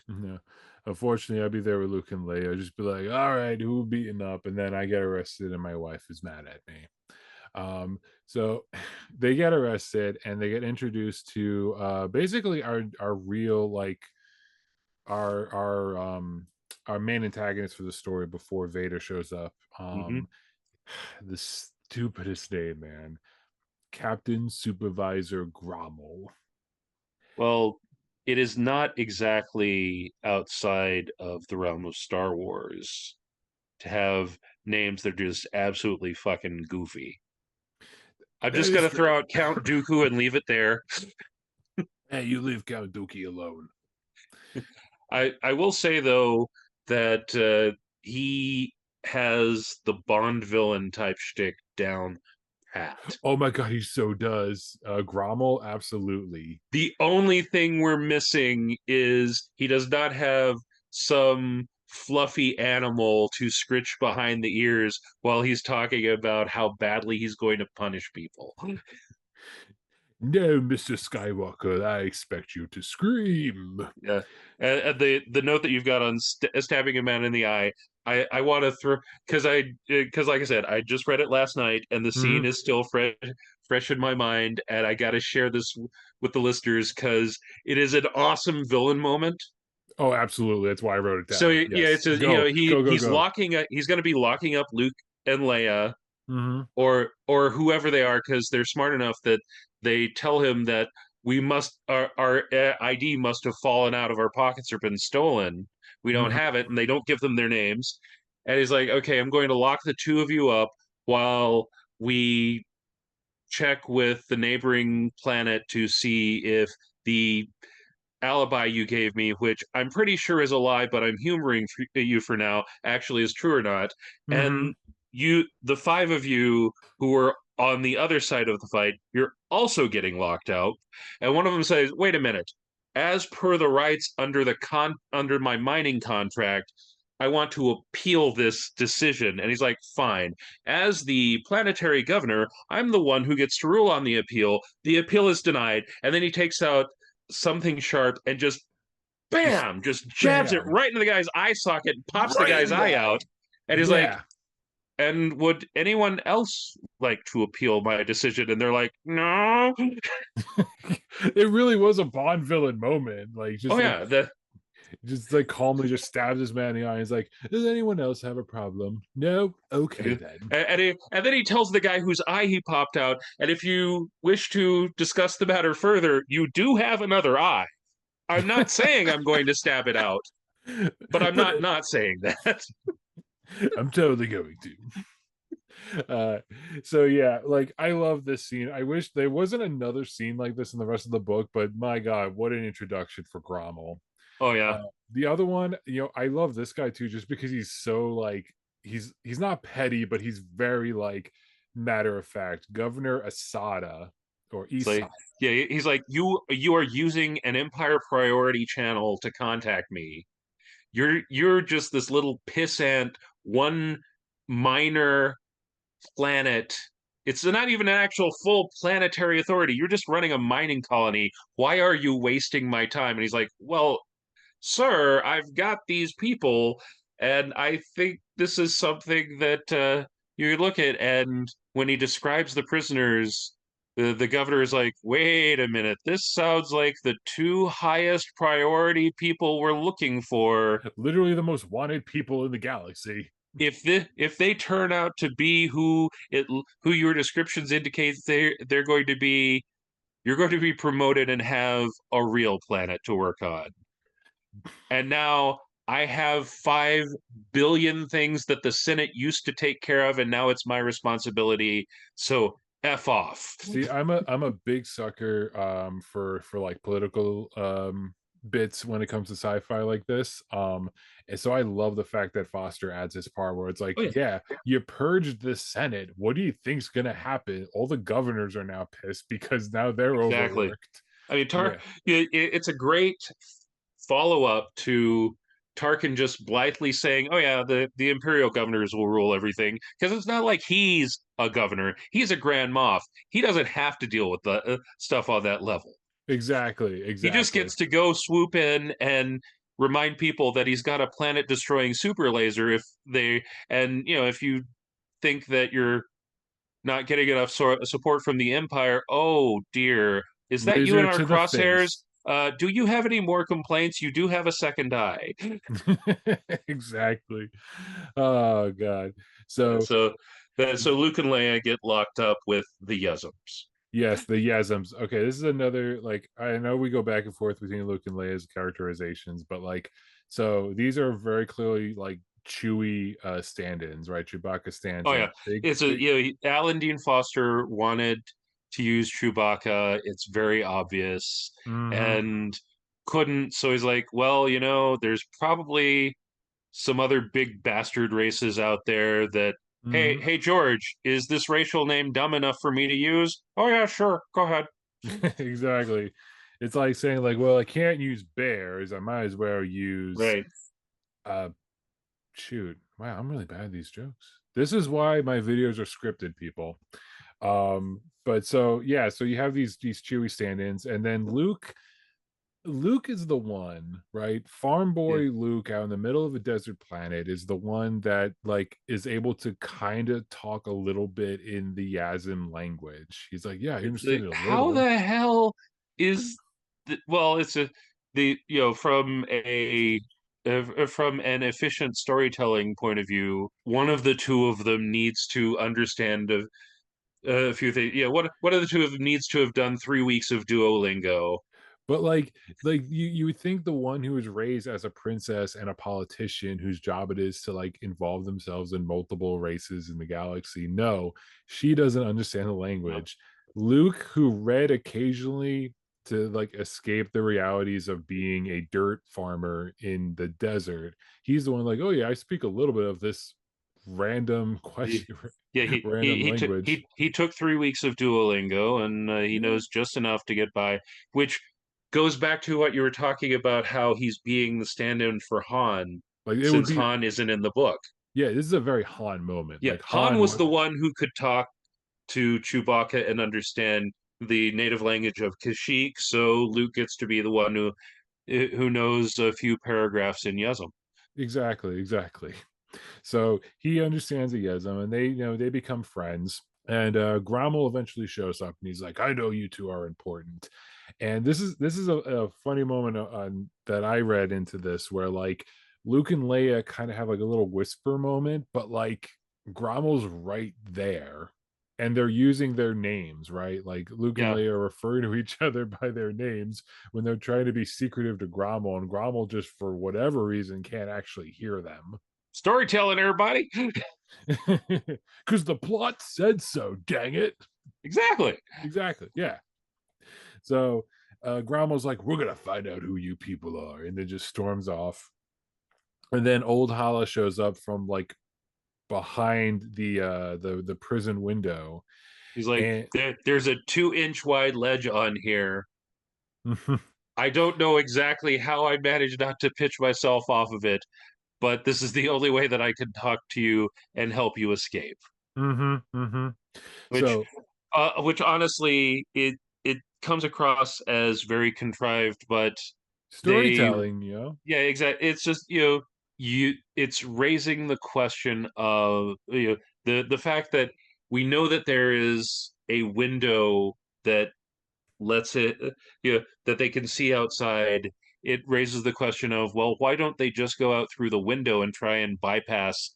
Speaker 1: No. Unfortunately, I'd be there with Luke and Leia. I'd just be like, all right, who beaten up? And then I get arrested and my wife is mad at me. So they get arrested and they get introduced to basically our real like our our main antagonist for the story before Vader shows up.
Speaker 2: Hmm.
Speaker 1: The stupidest name, man. Captain Supervisor Grommel.
Speaker 2: Well, it is not exactly outside of the realm of Star Wars to have names that are just absolutely fucking goofy. I'm
Speaker 1: That
Speaker 2: just
Speaker 1: is
Speaker 2: gonna
Speaker 1: true.
Speaker 2: throw out Count Dooku and leave it there.
Speaker 1: Hey, you leave Count Dookie alone.
Speaker 2: I will say though that he has the Bond villain type shtick down pat.
Speaker 1: Oh my god, he so does. Grommel, absolutely.
Speaker 2: The only thing we're missing is he does not have some fluffy animal to scritch behind the ears while he's talking about how badly he's going to punish people.
Speaker 1: No, Mr. Skywalker, I expect you to scream.
Speaker 2: Yeah, and the note that you've got on stabbing a man in the eye, I want to throw because like I said, I just read it last night, and the scene
Speaker 1: Mhm.
Speaker 2: is still fresh in my mind, and I got to share this with the listeners because it is an awesome villain moment.
Speaker 1: Oh, absolutely. That's why I wrote it
Speaker 2: So
Speaker 1: down.
Speaker 2: yeah,
Speaker 1: Yes.
Speaker 2: it's a,
Speaker 1: Go, go, go,
Speaker 2: he's
Speaker 1: go.
Speaker 2: he's going to be locking up Luke and Leia
Speaker 1: Hmm.
Speaker 2: or whoever they are because they're smart enough that they tell him that we must our ID must have fallen out of our pockets or been stolen. We don't
Speaker 1: Hmm.
Speaker 2: have it, and they don't give them their names. And he's like, "Okay, I'm going to lock the two of you up while we check with the neighboring planet to see if the alibi you gave me, which I'm pretty sure is a lie, but I'm humoring you for now, actually is true or not."
Speaker 1: Hmm.
Speaker 2: And the five of you who were on the other side of the fight, you're also getting locked out. And one of them says, "Wait a minute. As per the rights under my mining contract, I want to appeal this decision." And he's like, "Fine. As the planetary governor, I'm the one who gets to rule on the appeal. The appeal is denied." And then he takes out something sharp and just
Speaker 1: Just
Speaker 2: bam, just jabs it
Speaker 1: bam.
Speaker 2: right into the guy's eye socket, pops the
Speaker 1: Right in
Speaker 2: guy's
Speaker 1: the
Speaker 2: eye
Speaker 1: eye.
Speaker 2: out, and he's like,
Speaker 1: Yeah.
Speaker 2: "And would anyone else like to appeal my decision?" And they're like, "No."
Speaker 1: It really was a Bond villain moment. Like
Speaker 2: Oh yeah,
Speaker 1: just like calmly just stabs this man in the eye. He's like, does anyone else have a problem? No? Okay then.
Speaker 2: and then he tells the guy whose eye he popped out, "And if you wish to discuss the matter further, you do have another eye. I'm not saying I'm going to stab it out, but I'm
Speaker 1: But
Speaker 2: not saying that."
Speaker 1: I'm totally going to. uh so yeah, like I love this scene. I wish there wasn't another scene like this in the rest of the book, but my god, what an introduction for Grommel.
Speaker 2: Oh
Speaker 1: uh
Speaker 2: yeah.
Speaker 1: the other one, I love this guy too, just because he's so like he's not petty, but he's very like matter of fact. Governor Asada or
Speaker 2: It's
Speaker 1: Esada.
Speaker 2: like, yeah, he's like, you are using an Empire priority channel to contact me. You're just this little pissant one minor planet. It's not even an actual full planetary authority. You're just running a mining colony. Why are you wasting my time? And he's like, well, sir, I've got these people, and I think this is something that you look at. And when he describes the prisoners, the governor is like, wait a minute, this sounds like the two highest priority people we're looking for.
Speaker 1: Literally the most wanted people in the galaxy.
Speaker 2: If they turn out to be who your descriptions indicate they're going to be, you're going to be promoted and have a real planet to work on. And now I have 5 billion things that the Senate used to take care of, and now it's my responsibility. So F off.
Speaker 1: See, I'm a big sucker for like political bits when it comes to sci-fi like this. And so I love the fact that Foster adds this part where it's like,
Speaker 2: Oh yeah,
Speaker 1: yeah, you purged the Senate. What do you think's gonna happen? All the governors are now pissed because now they're
Speaker 2: exactly.
Speaker 1: overworked.
Speaker 2: I mean,
Speaker 1: Yeah,
Speaker 2: it's a great follow up to Tarkin just blithely saying, "Oh yeah, the Imperial governors will rule everything," because it's not like he's a governor; he's a Grand Moff. He doesn't have to deal with the stuff on that level.
Speaker 1: exactly,
Speaker 2: He just
Speaker 1: exactly.
Speaker 2: gets to go swoop in and remind people that he's got a planet destroying super laser. If they and if you think that you're not getting enough support from the Empire, oh dear, is that you in
Speaker 1: Laser
Speaker 2: our
Speaker 1: to the
Speaker 2: crosshairs?
Speaker 1: face.
Speaker 2: Do you have any more complaints? You do have a second eye.
Speaker 1: Exactly. Oh god. So
Speaker 2: So Luke and Leia get locked up with the Yezums.
Speaker 1: yes, the Yasms. Okay, this is another like I know we go back and forth between Luke and Leia's characterizations, but like so these are very clearly like Chewie stand-ins, right? Chewbacca
Speaker 2: Oh
Speaker 1: stands
Speaker 2: yeah,
Speaker 1: in. Big
Speaker 2: it's a
Speaker 1: big
Speaker 2: Alan Dean Foster wanted to use Chewbacca. It's very obvious,
Speaker 1: mm-hmm,
Speaker 2: and couldn't. So he's like, well, there's probably some other big bastard races out there that. Hey,
Speaker 1: mm-hmm.
Speaker 2: hey, George, is this racial name dumb enough for me to use? Oh yeah, sure, go ahead.
Speaker 1: Exactly. It's like saying like, well, I can't use bears. I might as well use
Speaker 2: Right.
Speaker 1: uh shoot. Wow, I'm really bad at these jokes. This is why my videos are scripted, people. But so yeah, so you have these Chewy stand-ins, and then Luke is the one, right? Farm
Speaker 2: Yeah.
Speaker 1: boy Luke out in the middle of a desert planet is the one that like is able to kind of talk a little bit in the Yazim language. He's like, yeah, I
Speaker 2: It's
Speaker 1: understand
Speaker 2: like,
Speaker 1: it a
Speaker 2: how
Speaker 1: little.
Speaker 2: the hell is well, it's a the from an efficient storytelling point of view, one of the two of them needs to understand a few things. Yeah, what are the two of them needs to have done 3 weeks of Duolingo?
Speaker 1: But like you would think the one who was raised as a princess and a politician whose job it is to like involve themselves in multiple races in the galaxy. No, she doesn't understand the
Speaker 2: No.
Speaker 1: language. Luke, who read occasionally to like escape the realities of being a dirt farmer in the desert, he's the one like, oh yeah, I speak a little bit of this random
Speaker 2: He,
Speaker 1: question,
Speaker 2: yeah,
Speaker 1: random language.
Speaker 2: he took 3 weeks of Duolingo, and he
Speaker 1: Yeah.
Speaker 2: knows just enough to get by, which goes back to what you were talking about, how he's being the stand-in for Han,
Speaker 1: Like it would
Speaker 2: since
Speaker 1: be
Speaker 2: Han isn't in the book.
Speaker 1: yeah, this is a very Han moment.
Speaker 2: Yeah,
Speaker 1: Like
Speaker 2: Han was
Speaker 1: Han
Speaker 2: the one who could talk to Chewbacca and understand the native language of Kashyyyk, so Luke gets to be the one who knows a few paragraphs in Yezom.
Speaker 1: exactly, exactly. So he understands the Yezem, and they become friends. And Grommel eventually shows up, and he's like, "I know you two are important." And this is a funny moment that I read into this, where like Luke and Leia kind of have like a little whisper moment, but like Grommel's right there, and they're using their names, right? Like Luke and
Speaker 2: Yeah,
Speaker 1: Leia are referring to each other by their names when they're trying to be secretive to Grommel, and Grommel just for whatever reason can't actually hear them.
Speaker 2: storytelling, everybody.
Speaker 1: Because the plot said so, dang it.
Speaker 2: Exactly.
Speaker 1: Exactly. Yeah. So Grommel's like, we're going to find out who you people are. And then just storms off. And then old Hala shows up from like behind the prison window.
Speaker 2: He's like,
Speaker 1: And
Speaker 2: there's a 2 inch wide ledge on here. I don't know exactly how I managed not to pitch myself off of it, but this is the only way that I can talk to you and help you escape.
Speaker 1: mm-hmm, mm-hmm.
Speaker 2: Which,
Speaker 1: So
Speaker 2: which honestly, it comes across as very contrived, but they,
Speaker 1: storytelling, you know.
Speaker 2: yeah, exactly. It's just it's raising the question of the fact that we know that there is a window that lets it, that they can see outside. It raises the question of, well, why don't they just go out through the window and try and bypass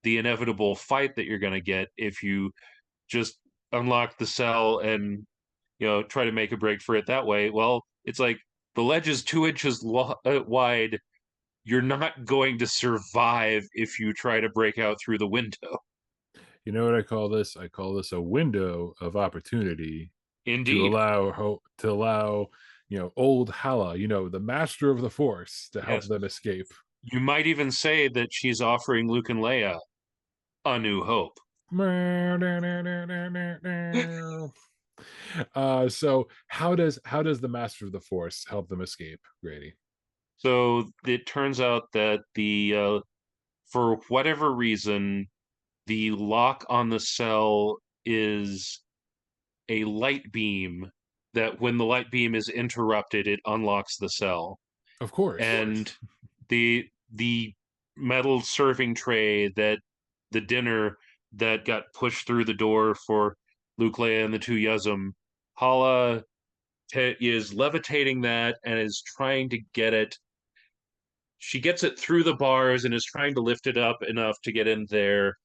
Speaker 2: the inevitable fight that you're going to get if you just unlock the cell and try to make a break for it that way? Well, it's like the ledge is 2 inches wide. You're not going to survive if you try to break out through the window.
Speaker 1: You know what I call this? I call this a window of opportunity to
Speaker 2: Indeed.
Speaker 1: allow old Hala, the master of the Force, to help
Speaker 2: Yes.
Speaker 1: them escape.
Speaker 2: You might even say that she's offering Luke and Leia a new hope.
Speaker 1: So how does the master of the Force help them escape, Grady?
Speaker 2: So it turns out that for whatever reason, the lock on the cell is a light beam that when the light beam is interrupted, it unlocks the cell.
Speaker 1: Of course.
Speaker 2: And the metal serving tray that the dinner that got pushed through the door for Luke, Leia, and the two Yuzum, Hala is levitating that and is trying to get it. She gets it through the bars and is trying to lift it up enough to get in there.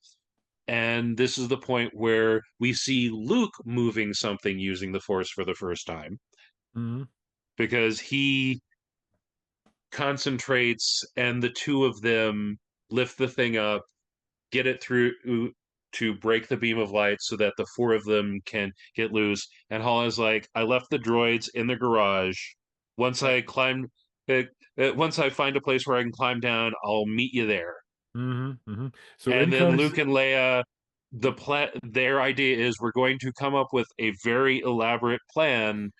Speaker 2: And this is the point where we see Luke moving something using the Force for the first time
Speaker 1: Mhm.
Speaker 2: because he concentrates and the two of them lift the thing up, get it through to break the beam of light so that the four of them can get loose. And Holland's like, I left the droids in the garage. Once
Speaker 1: Uh,
Speaker 2: I climb, once I find a place where I can climb down, I'll meet you there.
Speaker 1: So
Speaker 2: And
Speaker 1: in
Speaker 2: then
Speaker 1: comes
Speaker 2: Luke and Leia, their idea is we're going to come up with a very elaborate plan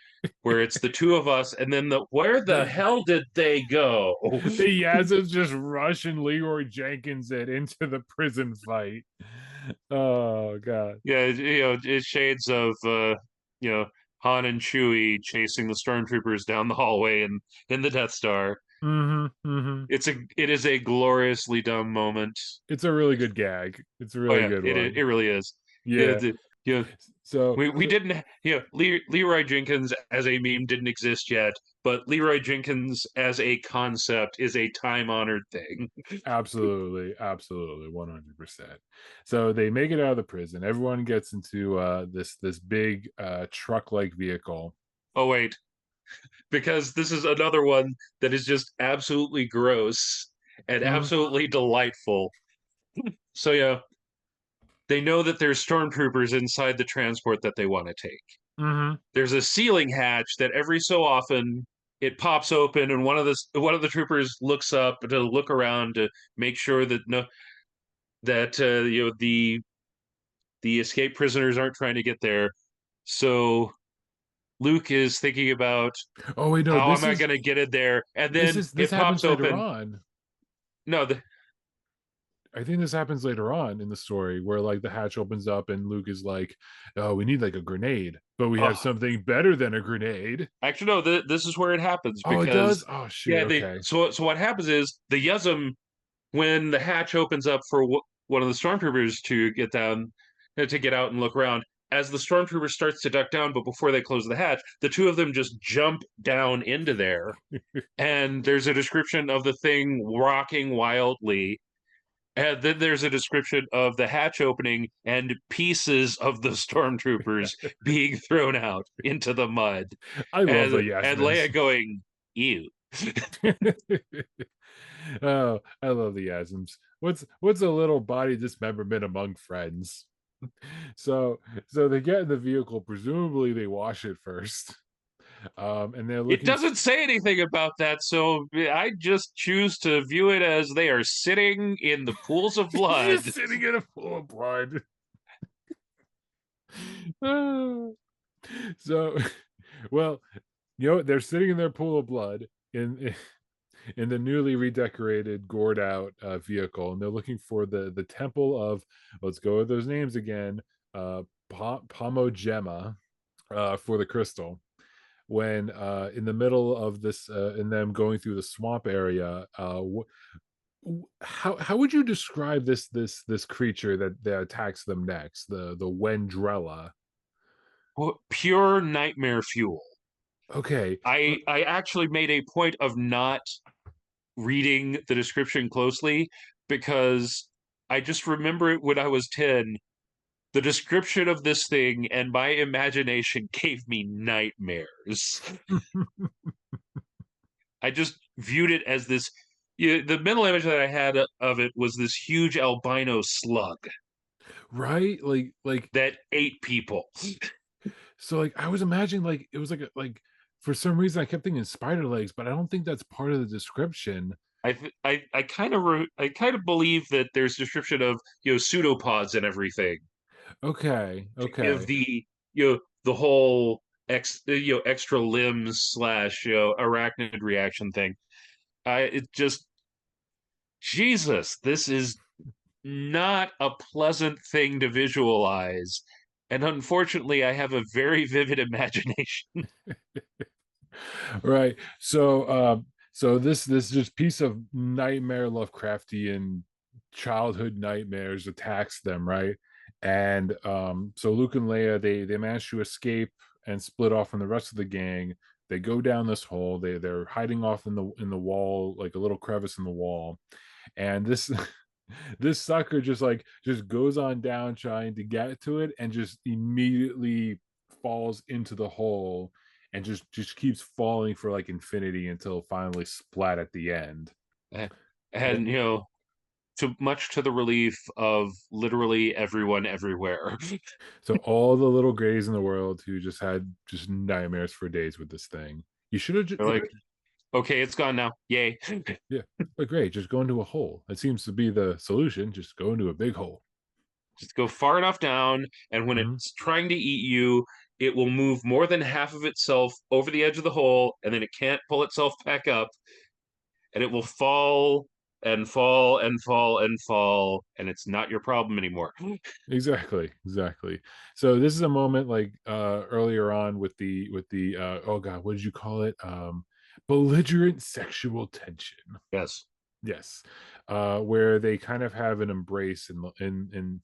Speaker 2: where it's the two of us, and then where the
Speaker 1: the
Speaker 2: hell did they go?
Speaker 1: the Yaz's just rushing Leroy Jenkins into the prison fight. Oh god.
Speaker 2: Yeah, it's shades of you know Han and Chewie chasing the stormtroopers down the hallway and in the Death Star.
Speaker 1: Mm-hmm.
Speaker 2: It is a gloriously dumb moment.
Speaker 1: It's a really good gag. It's a
Speaker 2: Oh
Speaker 1: really
Speaker 2: yeah,
Speaker 1: good
Speaker 2: it
Speaker 1: one.
Speaker 2: really is. Yeah,
Speaker 1: Yeah.
Speaker 2: you know,
Speaker 1: So
Speaker 2: we
Speaker 1: so
Speaker 2: didn't, Leroy Jenkins as a meme didn't exist yet, but Leroy Jenkins as a concept is a time honored thing.
Speaker 1: absolutely, absolutely, 100%. So they make it out of the prison. Everyone gets into this big truck like vehicle.
Speaker 2: Oh wait, because this is another one that is just absolutely gross and
Speaker 1: Mm-hmm.
Speaker 2: absolutely delightful. So yeah, they know that there's stormtroopers inside the transport that they want to take.
Speaker 1: Mm-hmm.
Speaker 2: There's a ceiling hatch that every so often it pops open, and one of the troopers looks up to look around to make sure that no that the escaped prisoners aren't trying to get there. So Luke is thinking about
Speaker 1: Oh wait, no,
Speaker 2: how am I going to get in there, and then
Speaker 1: this
Speaker 2: it pops
Speaker 1: happens later
Speaker 2: open.
Speaker 1: on.
Speaker 2: No,
Speaker 1: I think this happens later on in the story where like the hatch opens up and Luke is like, "Oh, we need like a grenade, but we have
Speaker 2: oh,
Speaker 1: something better than a grenade."
Speaker 2: actually no, this is where it happens
Speaker 1: Oh, it
Speaker 2: because
Speaker 1: does. Oh shoot.
Speaker 2: yeah,
Speaker 1: Okay.
Speaker 2: so what happens is the Yuzum, when the hatch opens up for one of the stormtroopers to get down, to get out and look around, as the stormtrooper starts to duck down, but before they close the hatch, the two of them just jump down into there. And there's a description of the thing rocking wildly. And then there's a description of the hatch opening and pieces of the stormtroopers being thrown out into the mud.
Speaker 1: I love the
Speaker 2: And
Speaker 1: Yasmins.
Speaker 2: Leia going, ew.
Speaker 1: Oh, I love the Yasms. What's a little body dismemberment among friends? So they get in the vehicle. Presumably they wash it first. And they're
Speaker 2: It
Speaker 1: looking
Speaker 2: doesn't say anything about that, so I just choose to view it as they are sitting in the pools of blood.
Speaker 1: just sitting in a pool of blood. So, well, they're sitting in their pool of blood in the newly redecorated, gored out vehicle, and they're looking for the temple of. Let's go with those names again. Pomogema for the crystal. When in the middle of this, in them going through the swamp area, how would you describe this creature that attacks them next? The Wendrella.
Speaker 2: Pure nightmare fuel.
Speaker 1: Okay.
Speaker 2: I actually made a point of not reading the description closely because I just remember it when I was 10. The description of this thing and my imagination gave me nightmares. I just viewed it as this. The mental image that I had of it was this huge albino slug
Speaker 1: Right? Like
Speaker 2: that ate people.
Speaker 1: so like I was imagining like it was like for some reason I kept thinking spider legs, but I don't think that's part of the description.
Speaker 2: I kind of believe that there's description of pseudopods and everything
Speaker 1: Okay.
Speaker 2: to give
Speaker 1: Okay.
Speaker 2: the whole extra limbs slash arachnid reaction thing. I it just Jesus, this is not a pleasant thing to visualize. And unfortunately, I have a very vivid imagination.
Speaker 1: Right. So this just piece of nightmare Lovecraftian childhood nightmares attacks them, right? And so Luke and Leia they manage to escape and split off from the rest of the gang. They go down this hole. They're hiding off in the wall, like a little crevice in the wall. And this this sucker just goes on down trying to get to it and just immediately falls into the hole and just keeps falling for like infinity until finally splat at the end.
Speaker 2: And, much to the relief of literally everyone everywhere.
Speaker 1: So all the little grays in the world who just had just nightmares for days with this thing. You should have just
Speaker 2: They're like, okay, it's gone now. Yay.
Speaker 1: yeah, but great, just go into a hole. It seems to be the solution. Just go into a big hole.
Speaker 2: Just go far enough down, and when
Speaker 1: Mhm.
Speaker 2: it's trying to eat you, it will move more than half of itself over the edge of the hole, and then it can't pull itself back up, and it will fall and fall and fall and fall, and it's not your problem anymore.
Speaker 1: Exactly, exactly. So this is a moment like earlier on with the oh god, what did you call it? Belligerent sexual tension.
Speaker 2: Yes.
Speaker 1: Yes. Where they kind of have an embrace in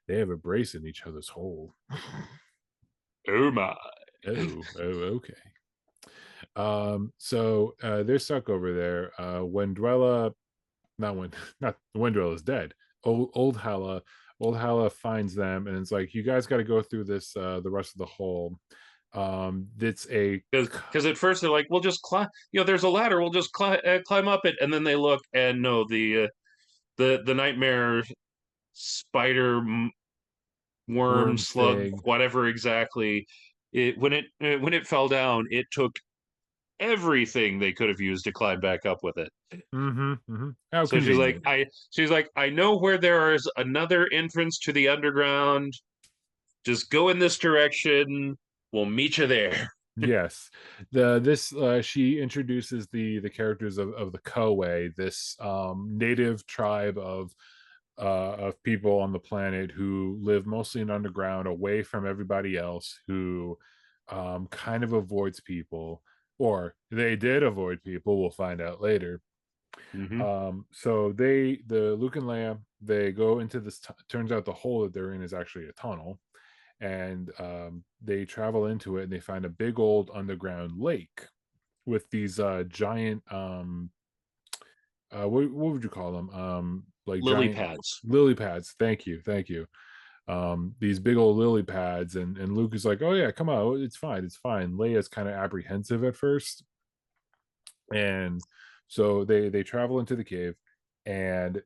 Speaker 1: they have a brace in each other's hole.
Speaker 2: Oh my.
Speaker 1: Okay. So they're stuck over there. Wendrella, not when not Wendrella's dead. Old Hella finds them and it's like, you guys got to go through this the rest of the hole. It's a
Speaker 2: Because at first they're like, we'll just climb. There's a ladder. We'll just climb up it, and then they look and no, the nightmare spider worm
Speaker 1: worm
Speaker 2: slug
Speaker 1: thing.
Speaker 2: whatever exactly. When it fell down, it took everything they could have used to climb back up with it.
Speaker 1: How
Speaker 2: So
Speaker 1: convenient.
Speaker 2: she's like, I know where there is another entrance to the underground. Just go in this direction. We'll meet you there.
Speaker 1: Yes, the this she introduces the characters of the Kowe, this native tribe of people on the planet who live mostly in underground, away from everybody else, who kind of avoids people, or they did avoid people. We'll find out later.
Speaker 2: Mm-hmm.
Speaker 1: So the Luke and Leia, they go into this. Turns out the hole that they're in is actually a tunnel, and they travel into it and they find a big old underground lake with these giant what would you call them, like
Speaker 2: Lily
Speaker 1: giant
Speaker 2: pads.
Speaker 1: lily pads. Thank you. These big old lily pads, and Luke is like, oh yeah, come on, it's fine, it's fine. Leia's kind of apprehensive at first, and so they travel into the cave, and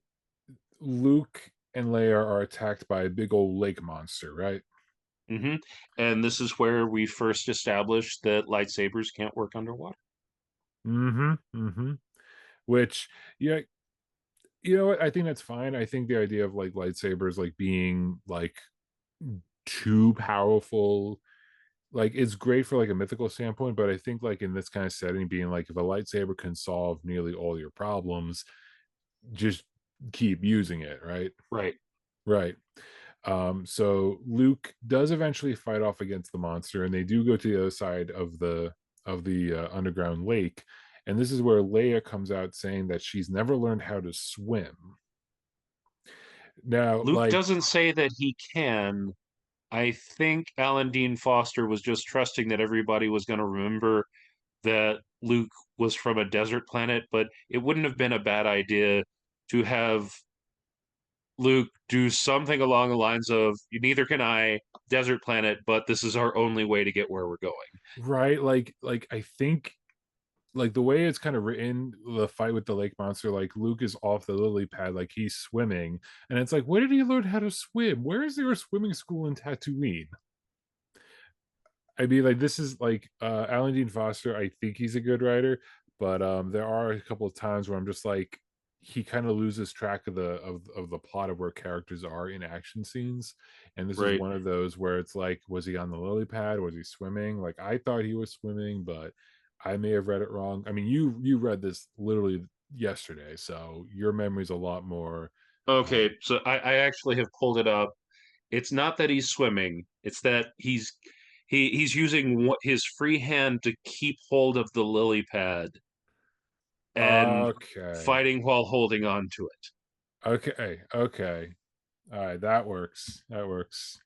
Speaker 1: Luke and Leia are attacked by a big old lake monster, right?
Speaker 2: Hmm. And this is where we first established that lightsabers can't work underwater.
Speaker 1: Mm-hmm. Mm-hmm. Which, yeah, you know what? I think that's fine. I think the idea of like lightsabers like being like too powerful, like it's great for like a mythical standpoint, but I think like in this kind of setting, being like if a lightsaber can solve nearly all your problems, just keep using it, right?
Speaker 2: Right.
Speaker 1: Right. So Luke does eventually fight off against the monster, and they do go to the other side of the underground lake. And this is where Leia comes out saying that she's never learned how to swim. Now,
Speaker 2: Luke
Speaker 1: like,
Speaker 2: doesn't say that he can. I think Alan Dean Foster was just trusting that everybody was going to remember that Luke was from a desert planet, but it wouldn't have been a bad idea to have Luke do something along the lines of, neither can I, desert planet, but this is our only way to get where we're going.
Speaker 1: right, like I think like the way it's kind of written, the fight with the lake monster, like Luke is off the lily pad, like he's swimming, and it's like, where did he learn how to swim? Where is there a swimming school in Tatooine? I mean, like this is like Alan Dean Foster. I think he's a good writer, but there are a couple of times where I'm just like he kind of loses track of the plot of where characters are in action scenes, and this is
Speaker 2: Right.
Speaker 1: one of those where it's like, was he on the lily pad? Was he swimming? Like I thought he was swimming, but I may have read it wrong. I mean, you read this literally yesterday, so your memory's a lot more.
Speaker 2: Okay,
Speaker 1: Um,
Speaker 2: so I actually have pulled it up. It's not that he's swimming, it's that he's using his free hand to keep hold of the lily pad and
Speaker 1: okay,
Speaker 2: fighting while holding on to it.
Speaker 1: okay. All right, that works. That works.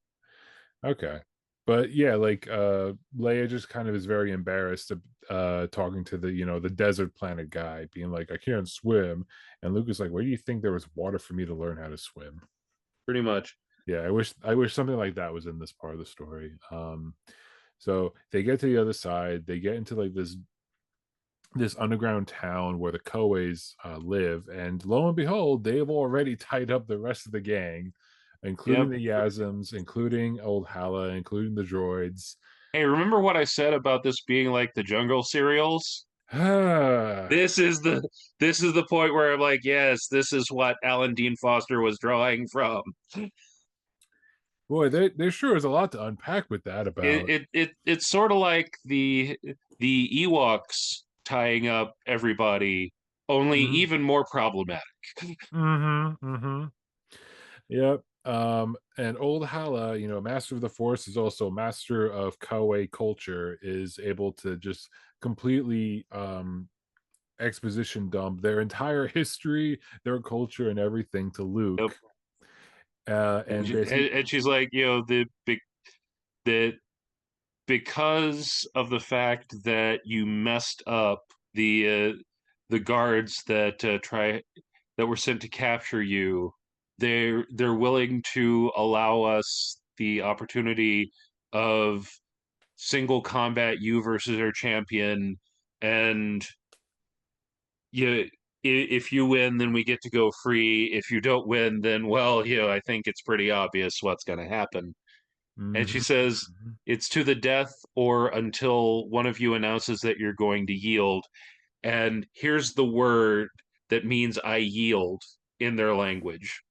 Speaker 1: Okay. But yeah, like Leia just kind of is very embarrassed talking to the, the desert planet guy, being like, I can't swim. And Luke is like, where do you think there was water for me to learn how to swim?
Speaker 2: Pretty much.
Speaker 1: Yeah, I wish something like that was in this part of the story. So they get to the other side, they get into like this underground town where the Koways live, and lo and behold, they've already tied up the rest of the gang, including
Speaker 2: Yep.
Speaker 1: the Yasms, including Old Hala, including the droids.
Speaker 2: Hey, remember what I said about this being like the jungle serials?
Speaker 1: Ah,
Speaker 2: This is the this is the point where I'm like, yes, this is what Alan Dean Foster was drawing from.
Speaker 1: boy, there sure is a lot to unpack with that about.
Speaker 2: It's sort of like the Ewoks tying up everybody, only
Speaker 1: Mm-hmm,
Speaker 2: even more problematic.
Speaker 1: mm-hmm, mm-hmm. Yep. And Old Hala, master of the Force, is also master of Kawe culture, is able to just completely exposition dump their entire history, their culture, and everything to
Speaker 2: Yep.
Speaker 1: Luke.
Speaker 2: And
Speaker 1: And basically,
Speaker 2: she's like, the because of the fact that you messed up the guards that try that were sent to capture you, they're willing to allow us the opportunity of single combat you versus our champion, and you if you win then we get to go free. If you don't win, then well, I think it's pretty obvious what's going to happen. And she
Speaker 1: mhm,
Speaker 2: says,
Speaker 1: mhm.
Speaker 2: it's to the death or until one of you announces that you're going to yield. And here's the word that means I yield in their language,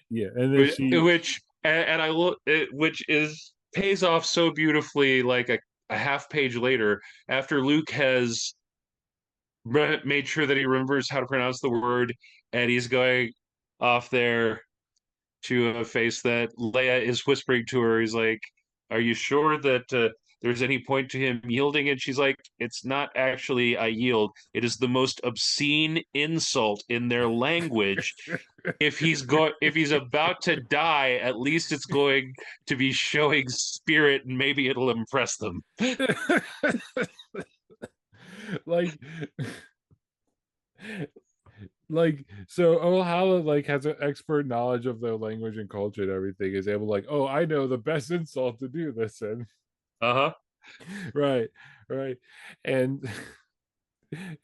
Speaker 1: Yeah, and then
Speaker 2: which and I look, which is pays off so beautifully, like a half page later, after Luke has made sure that he remembers how to pronounce the word, and he's going off there to a face that Leia is whispering to her. He's like, "Are you sure that there's any point to him yielding?" And she's like, "It's not actually I yield. It is the most obscene insult in their language. If he's about to die, at least it's going to be showing spirit, and maybe it'll impress them."
Speaker 1: like so Ohala like has an expert knowledge of their language and culture and everything, is able like, oh, I know the best insult to do this in.
Speaker 2: Uh huh.
Speaker 1: Right, right. And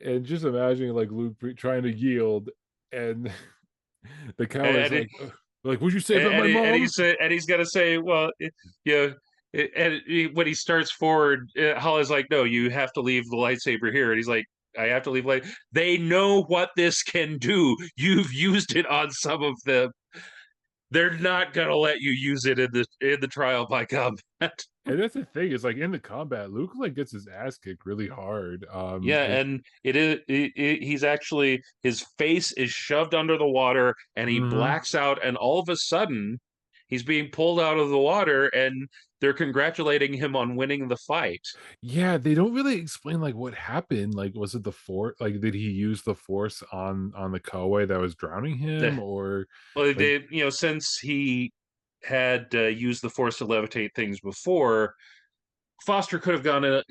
Speaker 1: and just imagining like Luke trying to yield, and the cow is
Speaker 2: And
Speaker 1: like, "Ugh." Like, would you say about
Speaker 2: and
Speaker 1: my
Speaker 2: he, and he
Speaker 1: mom?
Speaker 2: said, and he's gonna say, well, yeah. When he starts forward, Hala's like, "No, you have to leave the lightsaber here," and he's like, "I have to leave light." They know what this can do. You've used it on some of them. They're not gonna let you use it in the trial by combat.
Speaker 1: And that's the thing is like in the combat, Luke like gets his ass kicked really hard.
Speaker 2: Yeah, and he's actually his face is shoved under the water and he
Speaker 1: Mhm.
Speaker 2: blacks out and all of a sudden he's being pulled out of the water and they're congratulating him on winning the fight.
Speaker 1: Yeah, they don't really explain like what happened. Like, was it the force? Like, did he use the force on the Koei that was drowning
Speaker 2: The,
Speaker 1: him, or
Speaker 2: well,
Speaker 1: like?
Speaker 2: since he had used the force to levitate things before, Foster could have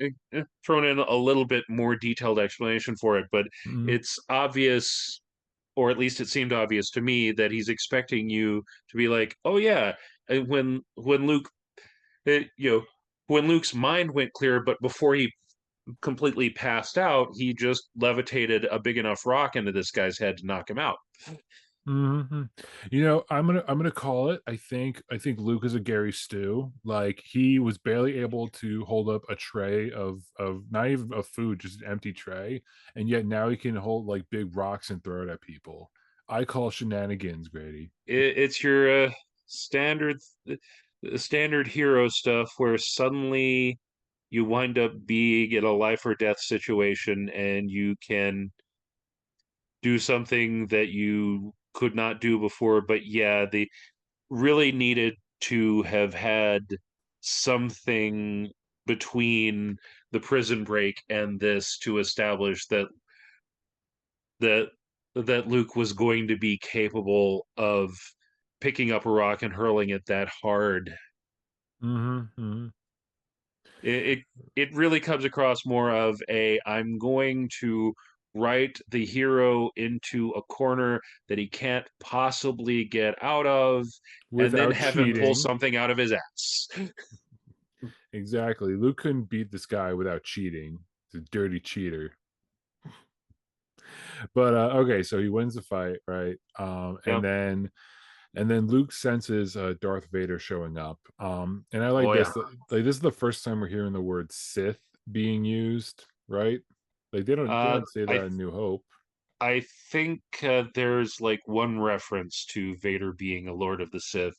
Speaker 2: thrown in a little bit more detailed explanation for it, but
Speaker 1: Mm,
Speaker 2: it's obvious, or at least it seemed obvious to me, that he's expecting you to be like, "Oh yeah," when Luke, uh, you know, when Luke's mind went clear, but before he completely passed out, he just levitated a big enough rock into this guy's head to knock him out.
Speaker 1: mhm. You know, I'm gonna call it. I think Luke is a Gary Stew. Like he was barely able to hold up a tray of not even of food, just an empty tray, and yet now he can hold like big rocks and throw it at people. I call shenanigans, Grady.
Speaker 2: It's your standard standard hero stuff where suddenly you wind up being in a life or death situation and you can do something that you could not do before. But yeah, they really needed to have had something between the prison break and this to establish that that Luke was going to be capable of picking up a rock and hurling it that hard.
Speaker 1: Mhm, mhm.
Speaker 2: It it really comes across more of a I'm going to write the hero into a corner that he can't possibly get out of, and then
Speaker 1: Without
Speaker 2: have him pull
Speaker 1: cheating.
Speaker 2: something out of his ass.
Speaker 1: Exactly. Luke couldn't beat this guy without cheating. He's a dirty cheater. But okay, so he wins the fight, right? And
Speaker 2: Yep.
Speaker 1: then Luke senses Darth Vader showing up. And I like
Speaker 2: Oh yeah.
Speaker 1: this. Like this is the first time we're hearing the word Sith being used, right? Like they don't say
Speaker 2: I
Speaker 1: that in New Hope.
Speaker 2: I think there's like one reference to Vader being a Lord of the Sith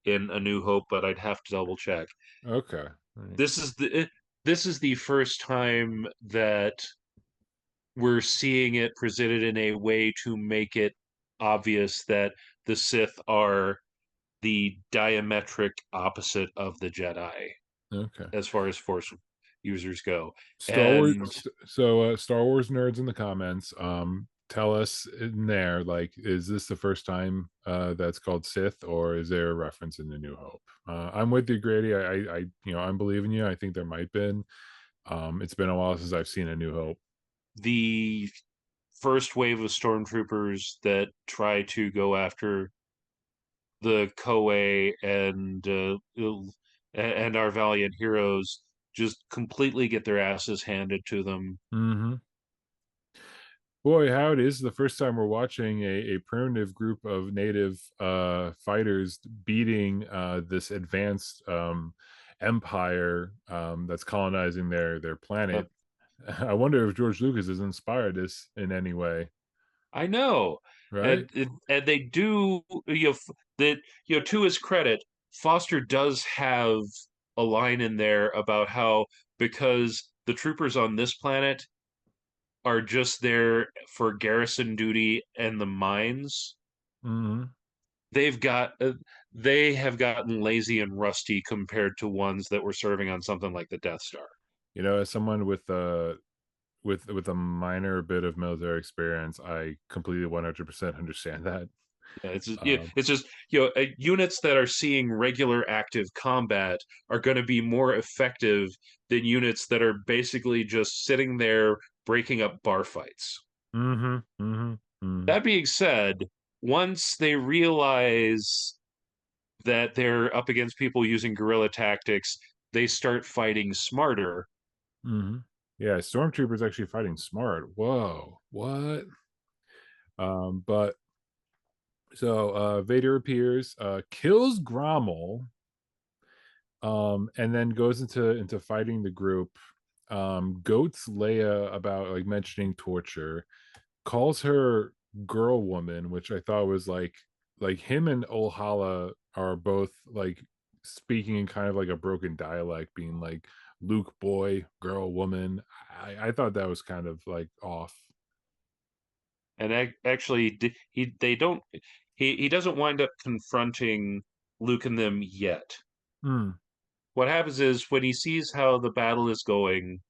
Speaker 2: in A New Hope, but I'd have to double check.
Speaker 1: Okay. All right.
Speaker 2: This is the first time that we're seeing it presented in a way to make it obvious that the Sith are the diametric opposite of the Jedi
Speaker 1: Okay.
Speaker 2: as far as Force users go.
Speaker 1: Star Wars.
Speaker 2: And
Speaker 1: Star Wars nerds in the comments, tell us in there, like, is this the first time that's called Sith, or is there a reference in the New Hope? I'm with you, Grady. I'm believing you. I think there might been. It's been a while since I've seen a New Hope.
Speaker 2: the first wave of stormtroopers that try to go after the Koei and our valiant heroes just completely get their asses handed to them.
Speaker 1: Hmm. Boy, how it is the first time we're watching a primitive group of native fighters beating this advanced empire that's colonizing their
Speaker 2: Uh,
Speaker 1: planet. I wonder if George Lucas has inspired this in any way,
Speaker 2: I know,
Speaker 1: right?
Speaker 2: and they do, that, to his credit, Foster does have a line in there about how, because the troopers on this planet are just there for garrison duty and the mines,
Speaker 1: Hmm.
Speaker 2: they've got they have gotten lazy and rusty compared to ones that were serving on something like the Death Star.
Speaker 1: You know, as someone with a minor bit of military experience, I completely 100% understand that.
Speaker 2: Yeah,
Speaker 1: Um,
Speaker 2: it's just units that are seeing regular active combat are going to be more effective than units that are basically just sitting there breaking up bar fights.
Speaker 1: mhm, mhm, mhm,
Speaker 2: That being said, once they realize that they're up against people using guerrilla tactics, they start fighting smarter.
Speaker 1: mhm. Yeah, stormtroopers actually fighting smart. Whoa, what? But so Vader appears, kills Grommel, And then goes into fighting the group. Goats Leia about like mentioning torture, calls her girl woman, which I thought was like him and Olhala are both like speaking in kind of like a broken dialect, being like Luke boy, girl woman. I thought that was kind of like off.
Speaker 2: And actually, he doesn't wind up confronting Luke and them yet.
Speaker 1: Mm,
Speaker 2: What happens is when he sees how the battle is going,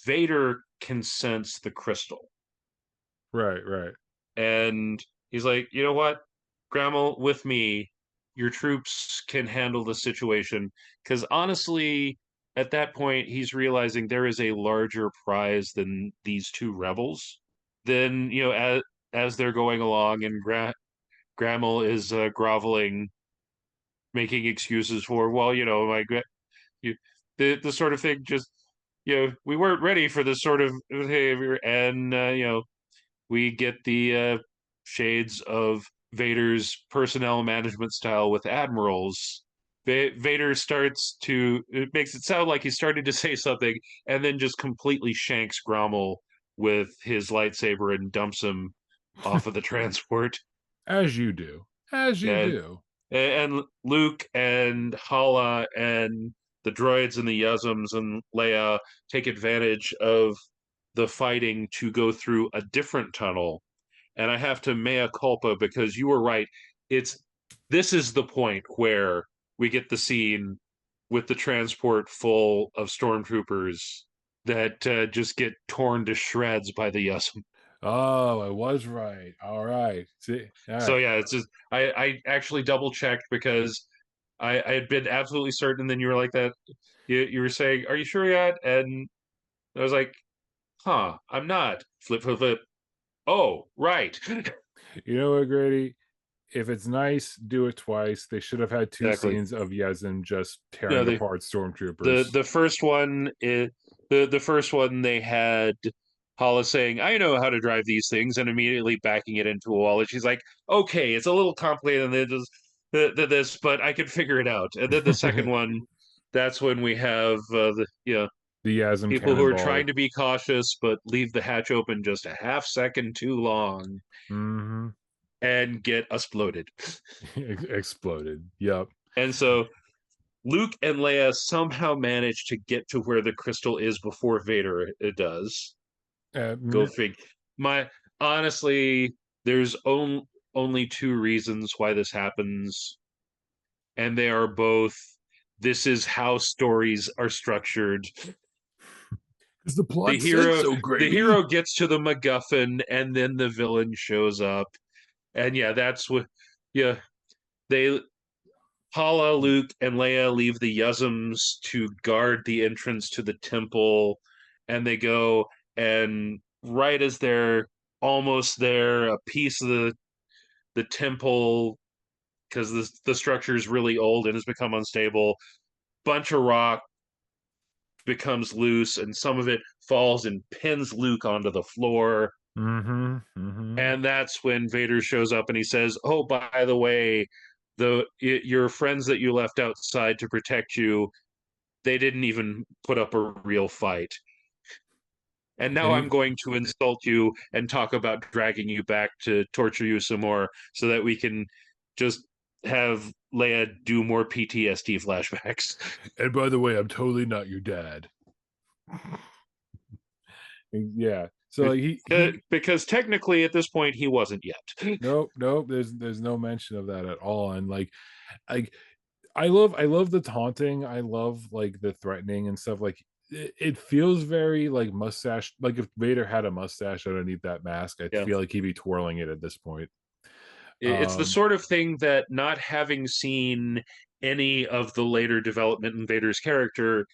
Speaker 2: Vader can sense the crystal.
Speaker 1: right, right.
Speaker 2: And he's like, you know what, Grammel, with me, your troops can handle the situation. Because honestly, at that point, he's realizing there is a larger prize than these two rebels. Then, as they're going along, and Grammel is groveling, making excuses for, well, you, the sort of thing, just, we weren't ready for this sort of behavior. And, we get the shades of Vader's personnel management style with admirals. Vader starts to, it makes it sound like he started to say something, and then just completely shanks Grommel with his lightsaber and dumps him off of the transport.
Speaker 1: As you do. As you
Speaker 2: Yeah,
Speaker 1: do.
Speaker 2: and Luke and Hala and the droids and the Yuzums and Leia take advantage of the fighting to go through a different tunnel. And I have to mea culpa, because you were right. It's This is the point where we get the scene with the transport full of stormtroopers that just get torn to shreds by the Yusum.
Speaker 1: Oh, I was right. All right. See, all
Speaker 2: So
Speaker 1: right.
Speaker 2: yeah, it's just I actually double checked, because I had been absolutely certain. Then you were like that. You were saying, "Are you sure yet?" And I was like, "Huh, I'm not." Flip, flip, flip. Oh, right.
Speaker 1: You know what, Grady? If it's nice, do it twice. They should have had two
Speaker 2: Exactly.
Speaker 1: scenes of Yezin just
Speaker 2: Yeah,
Speaker 1: tearing
Speaker 2: the
Speaker 1: apart
Speaker 2: the
Speaker 1: stormtroopers.
Speaker 2: the first one is the first one, they had Paula saying, "I know how to drive these things," and immediately backing it into a wall. And she's like, "Okay, it's a little complicated than this, but I can figure it out." And then the second
Speaker 1: The
Speaker 2: one, that's when we have
Speaker 1: Yasm
Speaker 2: people who are trying
Speaker 1: cannonball.
Speaker 2: to be cautious but leave the hatch open just a half second too long
Speaker 1: Hmm.
Speaker 2: and get exploded.
Speaker 1: Exploded. Yep.
Speaker 2: And so Luke and Leia somehow manage to get to where the crystal is before Vader it does. Go
Speaker 1: Uh,
Speaker 2: fig. My Honestly, there's only two reasons why this happens, and they are both, this is how stories are structured.
Speaker 1: Because the
Speaker 2: The
Speaker 1: plot said
Speaker 2: hero
Speaker 1: so,
Speaker 2: the
Speaker 1: Grady.
Speaker 2: hero gets to the MacGuffin, and then the villain shows up. And yeah, that's what, yeah, they Hala, Luke, and Leia leave the Yuzums to guard the entrance to the temple, and they go, and right as they're almost there, a piece of the temple, because the structure is really old and has become unstable, bunch of rock becomes loose, and some of it falls and pins Luke onto the floor.
Speaker 1: Mm-hmm. Mm-hmm.
Speaker 2: And that's when Vader shows up, and he says, "Oh, by the way, your friends that you left outside to protect you, they didn't even put up a real fight. And
Speaker 1: And
Speaker 2: now I'm going to insult you and talk about dragging you back to torture you some more, so that we can just have Leia do more PTSD flashbacks."
Speaker 1: and by the way, I'm totally not your dad. Yeah. So like he
Speaker 2: Because technically, at this point, he wasn't yet.
Speaker 1: nope, nope. There's no mention of that at all. And like I love the taunting. I love like the threatening and stuff. Like it feels very like mustache. Like if Vader had a mustache underneath that mask, I
Speaker 2: Yeah.
Speaker 1: feel like he'd be twirling it at this point.
Speaker 2: It's the
Speaker 1: Um,
Speaker 2: sort of thing that, not having seen any of the later development in Vader's character,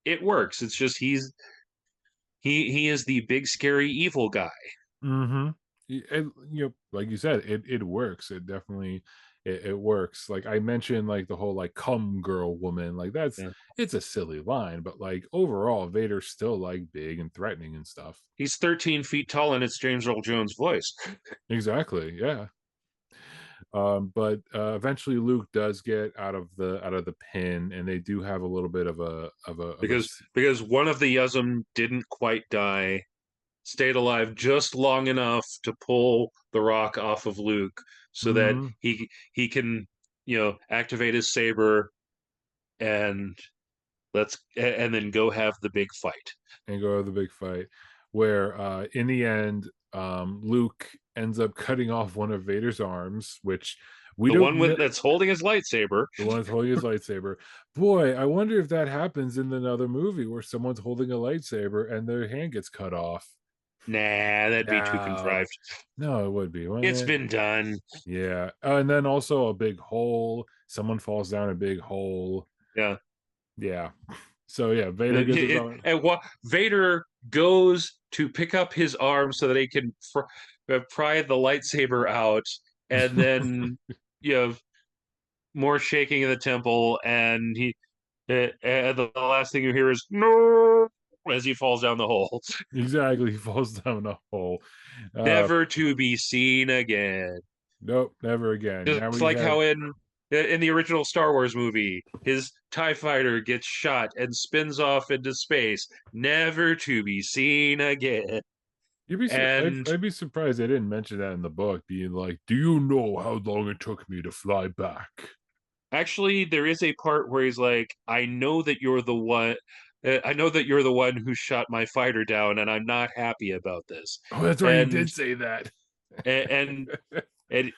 Speaker 2: it works. It's just he is the big scary evil guy.
Speaker 1: mm-hmm. And, like you said, it works. It definitely it works. Like I mentioned, like the whole like "come girl woman," like that's
Speaker 2: Yeah.
Speaker 1: it's a silly line, but like overall, Vader's still like big and threatening and stuff.
Speaker 2: He's 13 feet tall, and it's James Earl Jones' voice.
Speaker 1: Exactly. Yeah. But eventually Luke does get out of the pin, and they do have a little bit of a
Speaker 2: Because one of the Yuzum didn't quite die, stayed alive just long enough to pull the rock off of Luke so that
Speaker 1: mhm,
Speaker 2: he can, activate his saber and and then go have the big fight.
Speaker 1: and go to the big fight, where in the end, Luke ends up cutting off one of Vader's arms, which we
Speaker 2: The
Speaker 1: don't
Speaker 2: one
Speaker 1: know.
Speaker 2: that's holding his lightsaber.
Speaker 1: The one that's holding his lightsaber. Boy, I wonder if that happens in another movie where someone's holding a lightsaber and their hand gets cut off.
Speaker 2: Nah, that'd be too
Speaker 1: No,
Speaker 2: contrived.
Speaker 1: no, it would be, wouldn't
Speaker 2: It's
Speaker 1: it?
Speaker 2: been done.
Speaker 1: Yeah. And then also a big hole. Someone falls down a big hole.
Speaker 2: Yeah.
Speaker 1: Yeah. So yeah, Vader gets his arm.
Speaker 2: And what Vader goes to pick up his arm so that he can pry the lightsaber out, and then you have more shaking in the temple, and and the last thing you hear is no as he falls down the hole,
Speaker 1: Exactly. He falls down a hole. Uh
Speaker 2: never to be seen again.
Speaker 1: nope, never again. Now
Speaker 2: Just
Speaker 1: we
Speaker 2: like
Speaker 1: have
Speaker 2: how in the original Star Wars movie, his TIE fighter gets shot and spins off into space, never to be seen again. And
Speaker 1: I'd be surprised they didn't mention that in the book, being like, "Do you know how long it took me to fly back?"
Speaker 2: actually, there is a part where he's like, I know that you're the one. I know that you're the one who shot my fighter down, and I'm not happy about this.
Speaker 1: Oh, that's right. He
Speaker 2: And
Speaker 1: did say that.
Speaker 2: and and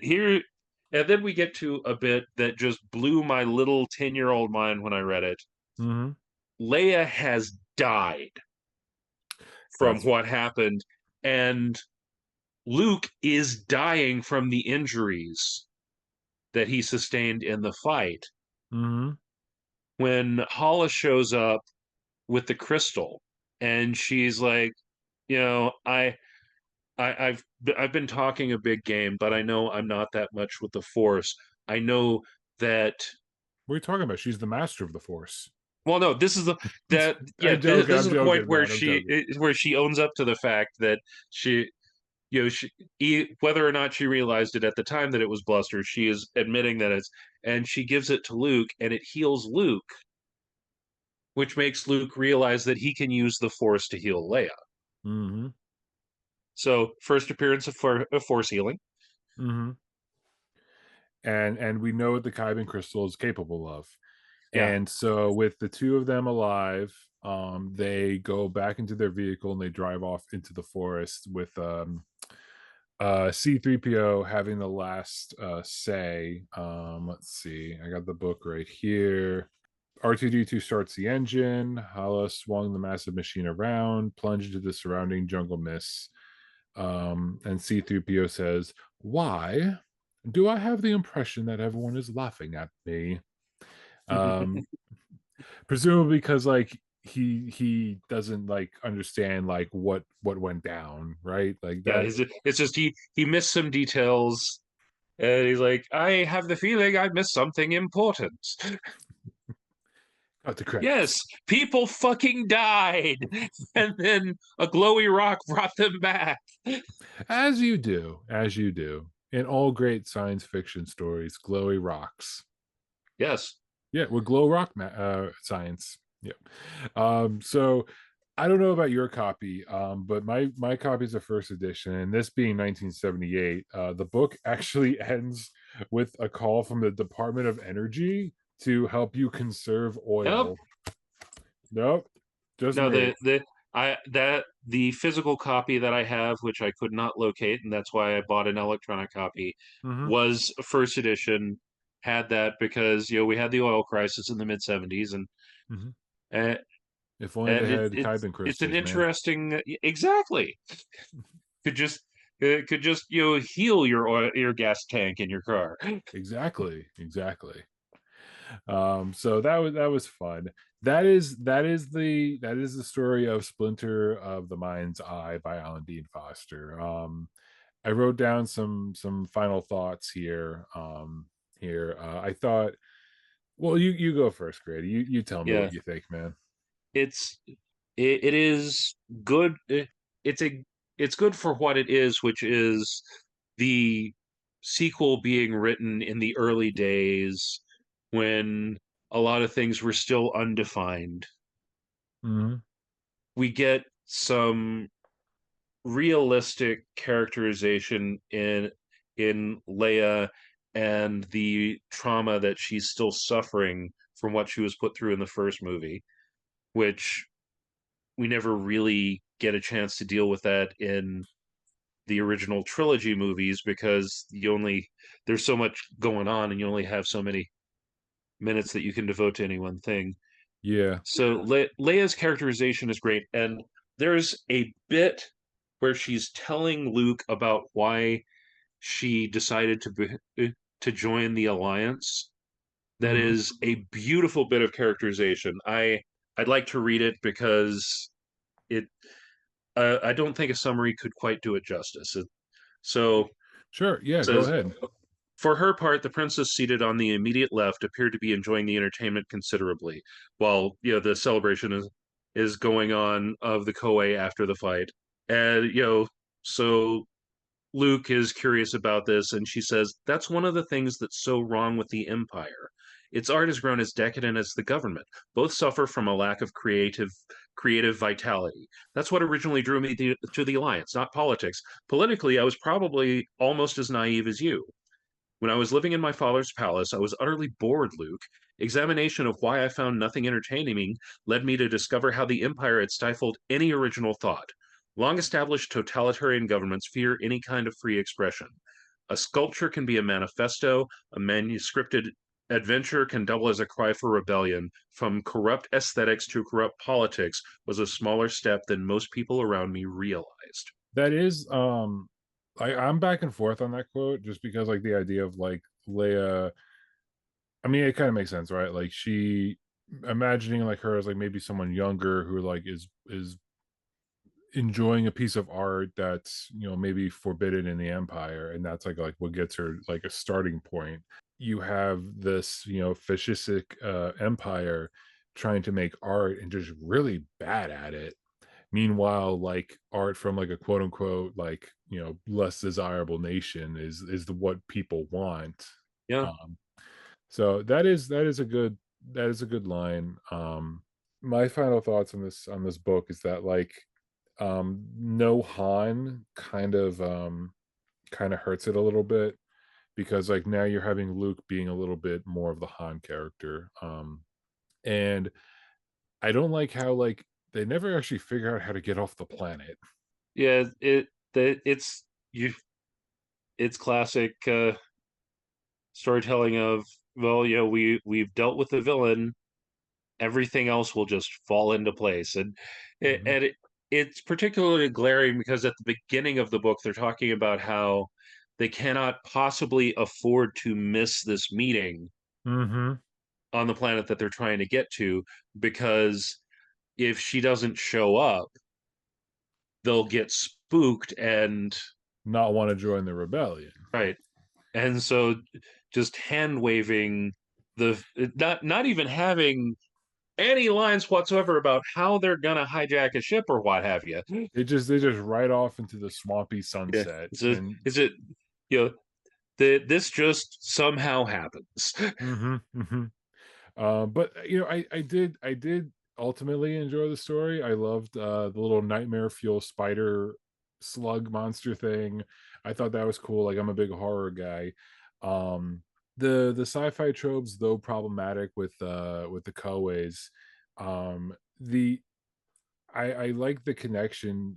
Speaker 2: here, and then we get to a bit that just blew my little 10-year-old mind when I read it.
Speaker 1: Hmm.
Speaker 2: Leia has died from
Speaker 1: That's.
Speaker 2: what happened, and Luke is dying from the injuries that he sustained in the fight.
Speaker 1: Hmm.
Speaker 2: When Hollis shows up with the crystal, and she's like, you know, I've been talking a big game, but I know I'm not that much with the Force. I know that.
Speaker 1: What are you talking about? She's the master of the Force.
Speaker 2: Well, no, this is the that yeah.
Speaker 1: I'm joking.
Speaker 2: This
Speaker 1: I'm
Speaker 2: is the point
Speaker 1: joking, man. I'm joking.
Speaker 2: where she owns up to the fact that she she whether or not she realized it at the time that it was bluster, she is admitting that it's, and she gives it to Luke, and it heals Luke, which makes Luke realize that he can use the Force to heal Leia.
Speaker 1: Hmm.
Speaker 2: So first appearance of Force healing.
Speaker 1: Hmm. And we know what the Kyber crystal is capable of.
Speaker 2: Yeah.
Speaker 1: And so with the two of them alive, they go back into their vehicle and they drive off into the forest with C3PO having the last say. Let's see, I got the book right here. R2D2 starts the engine. Hala swung the massive machine around, plunged into the surrounding jungle mist. And C3PO says, "Why do I have the impression that everyone is laughing at me?" Um, Presumably because like he doesn't like understand like what went down, right? Like
Speaker 2: Yeah,
Speaker 1: that.
Speaker 2: it's just he missed some details, and he's like, I have the feeling I missed something important.
Speaker 1: Got the credits.
Speaker 2: Yes, people fucking died, and then a glowy rock brought them back.
Speaker 1: As you do, as you do. In all great science fiction stories, glowy rocks.
Speaker 2: Yes.
Speaker 1: Yeah, with glow rock science. Yeah. So I don't know about your copy, but my copy is a first edition, and this being 1978, the book actually ends with a call from the Department of Energy to help you conserve
Speaker 2: Nope.
Speaker 1: oil. Nope, just
Speaker 2: No,
Speaker 1: me.
Speaker 2: the physical copy that I have, which I could not locate, and that's why I bought an electronic copy,
Speaker 1: Hmm.
Speaker 2: was a first edition. Had that because we had the oil crisis in the mid '70s,
Speaker 1: Hmm.
Speaker 2: and
Speaker 1: If only they
Speaker 2: and
Speaker 1: had
Speaker 2: it's
Speaker 1: Kyban
Speaker 2: it's an
Speaker 1: crystals, man.
Speaker 2: interesting exactly could just could just heal your gas tank in your car.
Speaker 1: Exactly, exactly. So that was fun. That is the story of Splinter of the Mind's Eye by Alan Dean Foster. I wrote down some final thoughts here. I thought, well, you go first, Grady. You tell me
Speaker 2: Yeah,
Speaker 1: what you think, man.
Speaker 2: it's it is good. It's a it's good for what it is, which is the sequel being written in the early days when a lot of things were still undefined.
Speaker 1: Hmm.
Speaker 2: We get some realistic characterization in Leia and the trauma that she's still suffering from what she was put through in the first movie, which we never really get a chance to deal with that in the original trilogy movies because there's so much going on and you only have so many minutes that you can devote to any one thing.
Speaker 1: Yeah.
Speaker 2: So Leia's characterization is great, and there's a bit where she's telling Luke about why she decided to join the Alliance. That
Speaker 1: Hmm.
Speaker 2: is a beautiful bit of characterization. I'd like to read it because it I don't think a summary could quite do it justice. So
Speaker 1: Sure. Yeah. Go
Speaker 2: says
Speaker 1: ahead.
Speaker 2: for her part, the princess seated on the immediate left appeared to be enjoying the entertainment considerably, while the celebration is going on of the Koei after the fight. And so Luke is curious about this, and she says, "That's one of the things that's so wrong with the Empire. Its art has grown as decadent as the government. Both suffer from a lack of creative vitality. That's what originally drew me to the Alliance, not politics. Politically, I was probably almost as naive as you. When I was living in my father's palace, I was utterly bored, Luke. Examination of why I found nothing entertaining led me to discover how the Empire had stifled any original thought. Long established totalitarian governments fear any kind of free expression. A sculpture can be a manifesto, a manuscripted adventure can double as a cry for rebellion. From corrupt aesthetics to corrupt politics was a smaller step than most people around me realized."
Speaker 1: That is, I'm back and forth on that quote just because, like, the idea of like Leia. I mean, it kind of makes sense, right? Like, she imagining like her as like maybe someone younger who like is enjoying a piece of art that's maybe forbidden in the empire, and that's like what gets her like a starting point. You have this fascistic empire trying to make art and just really bad at it. Meanwhile, like art from like a quote unquote like less desirable nation is the what people want.
Speaker 2: Yeah.
Speaker 1: um so that is a good line. My final thoughts on this book is that like no Han kind of hurts it a little bit, because like now you're having Luke being a little bit more of the Han character. And I don't like how like they never actually figure out how to get off the planet.
Speaker 2: Yeah, it's you it's classic storytelling of, well, we've dealt with the villain, everything else will just fall into place. And it,
Speaker 1: Hmm.
Speaker 2: and it, it's particularly glaring because at the beginning of the book they're talking about how they cannot possibly afford to miss this meeting
Speaker 1: Hmm.
Speaker 2: on the planet that they're trying to get to, because if she doesn't show up, they'll get spooked. And
Speaker 1: Not want to join the rebellion.
Speaker 2: right. And so just hand waving the not even having any lines whatsoever about how they're gonna hijack a ship or what have you.
Speaker 1: They just ride off into the swampy
Speaker 2: Yeah,
Speaker 1: sunset. And
Speaker 2: is it you know this just somehow happens.
Speaker 1: hmm. But I did ultimately enjoy the story. I loved the little nightmare fuel spider slug monster thing. I thought that was cool. Like, I'm a big horror guy. Um, the sci-fi tropes, though problematic with the Koweis, the I like the connection,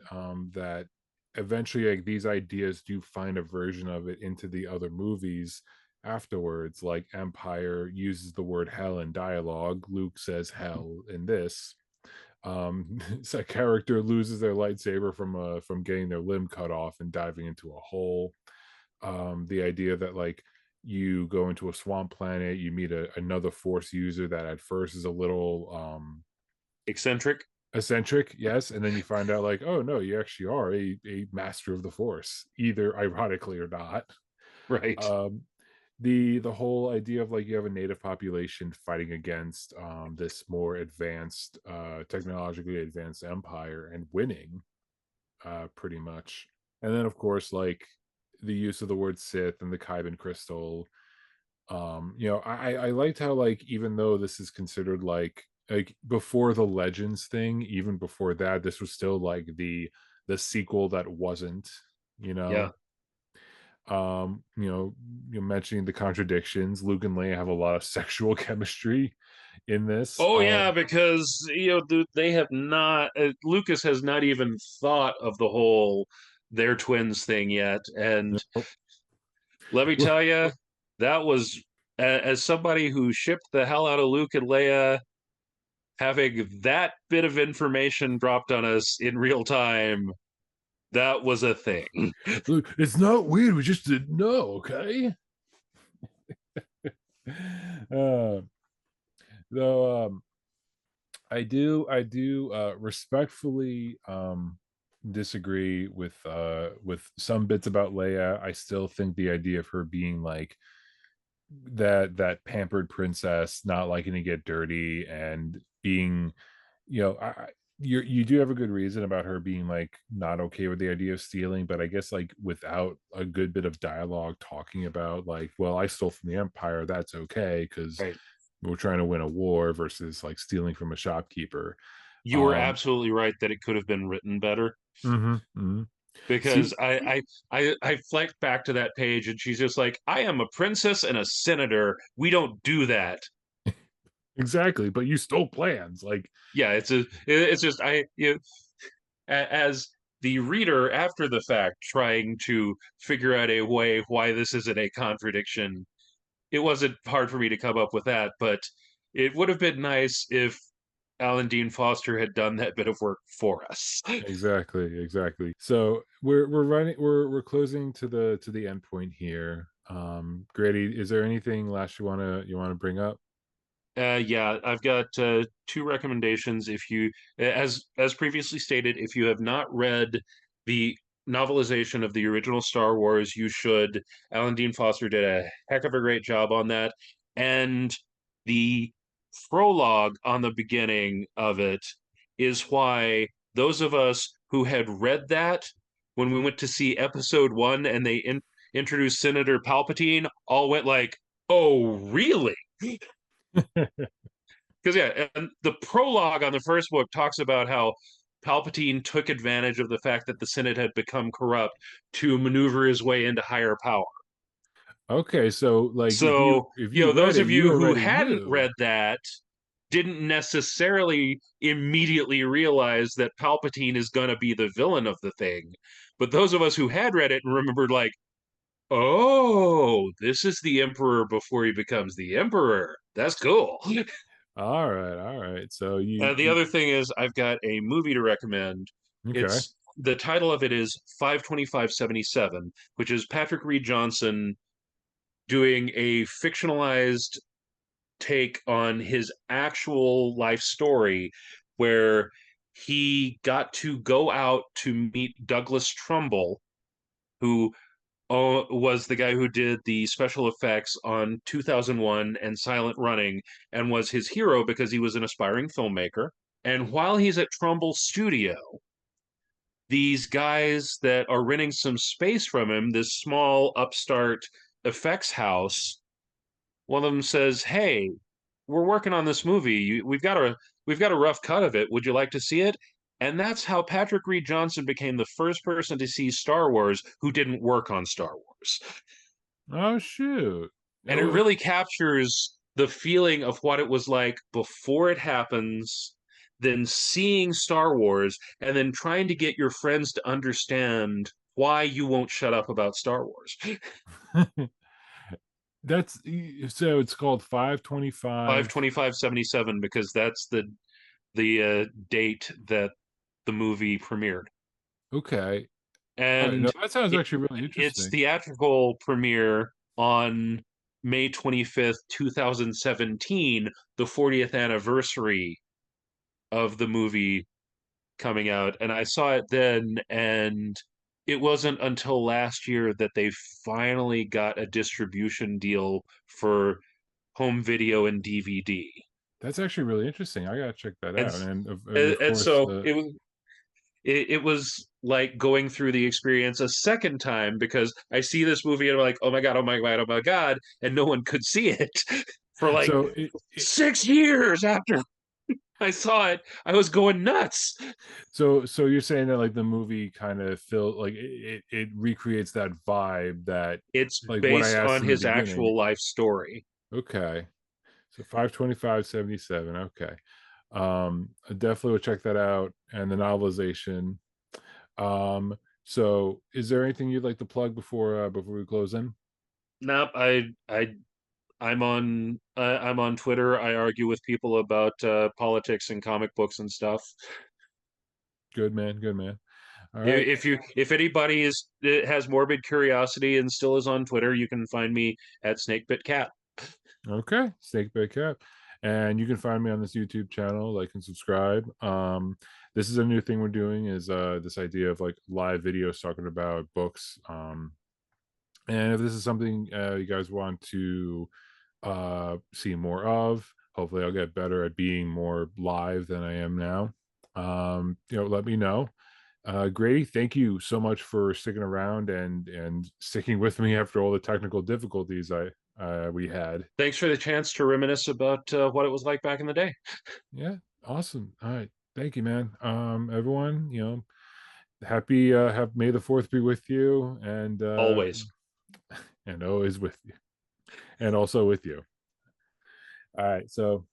Speaker 1: that eventually like these ideas do find a version of it into the other movies afterwards. Like Empire uses the word hell in dialogue. Luke says hell in this. So a character loses their lightsaber from getting their limb cut off and diving into a hole. The idea that like you go into a swamp planet, you meet another force user that at first is a little
Speaker 2: Eccentric.
Speaker 1: eccentric, yes, and then you find out like, oh no, you actually are a master of the force, either ironically or not.
Speaker 2: Right.
Speaker 1: um the whole idea of like you have a native population fighting against this more advanced technologically advanced empire and winning, pretty much. And then of course like the use of the word Sith and the Kyber crystal. I liked how, like, even though this is considered like before the Legends thing, even before that, this was still like the sequel that wasn't, you
Speaker 2: Yeah.
Speaker 1: know. You're mentioning the contradictions. Luke and Leia have a lot of sexual chemistry in this.
Speaker 2: Oh yeah, because they have not. Lucas has not even thought of the whole they're twins thing yet, and
Speaker 1: Nope.
Speaker 2: let me tell you, that was as somebody who shipped the hell out of Luke and Leia, having that bit of information dropped on us in real time, that was a thing.
Speaker 1: Look, it's not weird. We just didn't know. Okay. uh, though I do respectfully disagree with some bits about Leia. I still think the idea of her being like that pampered princess, not liking to get dirty and being, you do have a good reason about her being like not okay with the idea of stealing, but I guess like without a good bit of dialogue talking about like, well, I stole from the Empire, that's okay because
Speaker 2: Right.
Speaker 1: we're trying to win a war versus like stealing from a shopkeeper.
Speaker 2: You were
Speaker 1: Um,
Speaker 2: absolutely right that it could have been written better.
Speaker 1: mhm.
Speaker 2: Because
Speaker 1: See,
Speaker 2: I flicked back to that page and she's just like, I am a princess and a senator. We don't do that.
Speaker 1: exactly, but you stole plans. Like,
Speaker 2: Yeah, it's just as the reader after the fact trying to figure out a way why this isn't a contradiction. It wasn't hard for me to come up with that, but it would have been nice if Alan Dean Foster had done that bit of work for us.
Speaker 1: exactly. So we're closing to the end point here. Grady, is there anything last you wanna bring up?
Speaker 2: Yeah, I've got two recommendations. If you, as previously stated, if you have not read the novelization of the original Star Wars, you should. Alan Dean Foster did a heck of a great job on that, and the prologue on the beginning of it is why those of us who had read that when we went to see Episode One and they introduced Senator Palpatine, all went like, "Oh, really?" Because yeah, and the prologue on the first book talks about how Palpatine took advantage of the fact that the Senate had become corrupt to maneuver his way into higher power.
Speaker 1: Okay, so like
Speaker 2: So,
Speaker 1: if you read
Speaker 2: those
Speaker 1: it,
Speaker 2: of
Speaker 1: you
Speaker 2: you who
Speaker 1: already
Speaker 2: hadn't
Speaker 1: knew.
Speaker 2: read that didn't necessarily immediately realize that Palpatine is going to be the villain of the thing. But those of us who had read it and remembered, like, oh, this is the Emperor before he becomes the Emperor. That's cool.
Speaker 1: All right. So
Speaker 2: The other thing is, I've got a movie to recommend.
Speaker 1: okay.
Speaker 2: It's the title of it is 52577, which is Patrick Reed Johnson doing a fictionalized take on his actual life story, where he got to go out to meet Douglas Trumbull, who was the guy who did the special effects on 2001 and Silent Running and was his hero because he was an aspiring filmmaker. And while he's at Trumbull Studio, these guys that are renting some space from him, this small upstart effects house, one of them says, "Hey, we're working on this movie. We've got a rough cut of it. Would you like to see it?" And that's how Patrick Reed Johnson became the first person to see Star Wars who didn't work on Star Wars.
Speaker 1: Oh shoot.
Speaker 2: And it
Speaker 1: Oh,
Speaker 2: really captures the feeling of what it was like before it happens, then seeing Star Wars, and then trying to get your friends to understand why you won't shut up about Star Wars.
Speaker 1: that's so it's called 525.
Speaker 2: 52577, because that's the date that the movie premiered.
Speaker 1: Okay. All right. No,
Speaker 2: And
Speaker 1: that sounds
Speaker 2: it,
Speaker 1: actually really
Speaker 2: its
Speaker 1: interesting.
Speaker 2: theatrical premiere on May 25th, 2017, the 40th anniversary of the movie coming out. And I saw it then, and it wasn't until last year that they finally got a distribution deal for home video and DVD.
Speaker 1: That's actually really interesting. I gotta check that
Speaker 2: And
Speaker 1: out. And of
Speaker 2: and
Speaker 1: course,
Speaker 2: so it was like going through the experience a second time because I see this movie and I'm like, oh my god, oh my god, oh my god, and no one could see it for like
Speaker 1: So
Speaker 2: 6 years after I saw it. I was going nuts.
Speaker 1: so you're saying that like the movie kind of feel like it recreates that vibe that
Speaker 2: It's
Speaker 1: like what I
Speaker 2: based
Speaker 1: asked
Speaker 2: on
Speaker 1: in the
Speaker 2: his
Speaker 1: beginning.
Speaker 2: actual life story.
Speaker 1: Okay. So 525.77. Okay. I definitely will check that out. And the novelization. So is there anything you'd like to plug before we close in?
Speaker 2: Nope, I'm on Twitter. I argue with people about politics and comic books and stuff.
Speaker 1: Good man, good man. All right.
Speaker 2: If anybody is has morbid curiosity and still is on Twitter, you can find me at SnakeBitCat.
Speaker 1: Okay. Snake Bit Cap. And you can find me on this YouTube channel, like and subscribe. This is a new thing we're doing is this idea of like live videos talking about books. And if this is something you guys want to see more of, hopefully I'll get better at being more live than I am now. Let me know. Grady, thank you so much for sticking around and sticking with me after all the technical difficulties I we had.
Speaker 2: Thanks for the chance to reminisce about what it was like back in the day.
Speaker 1: Yeah, awesome. All right, thank you, man. Everyone, happy have May the Fourth be with you,
Speaker 2: Always.
Speaker 1: and always with you, and also with you. All right, so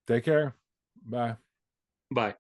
Speaker 1: take care. Bye.
Speaker 2: Bye.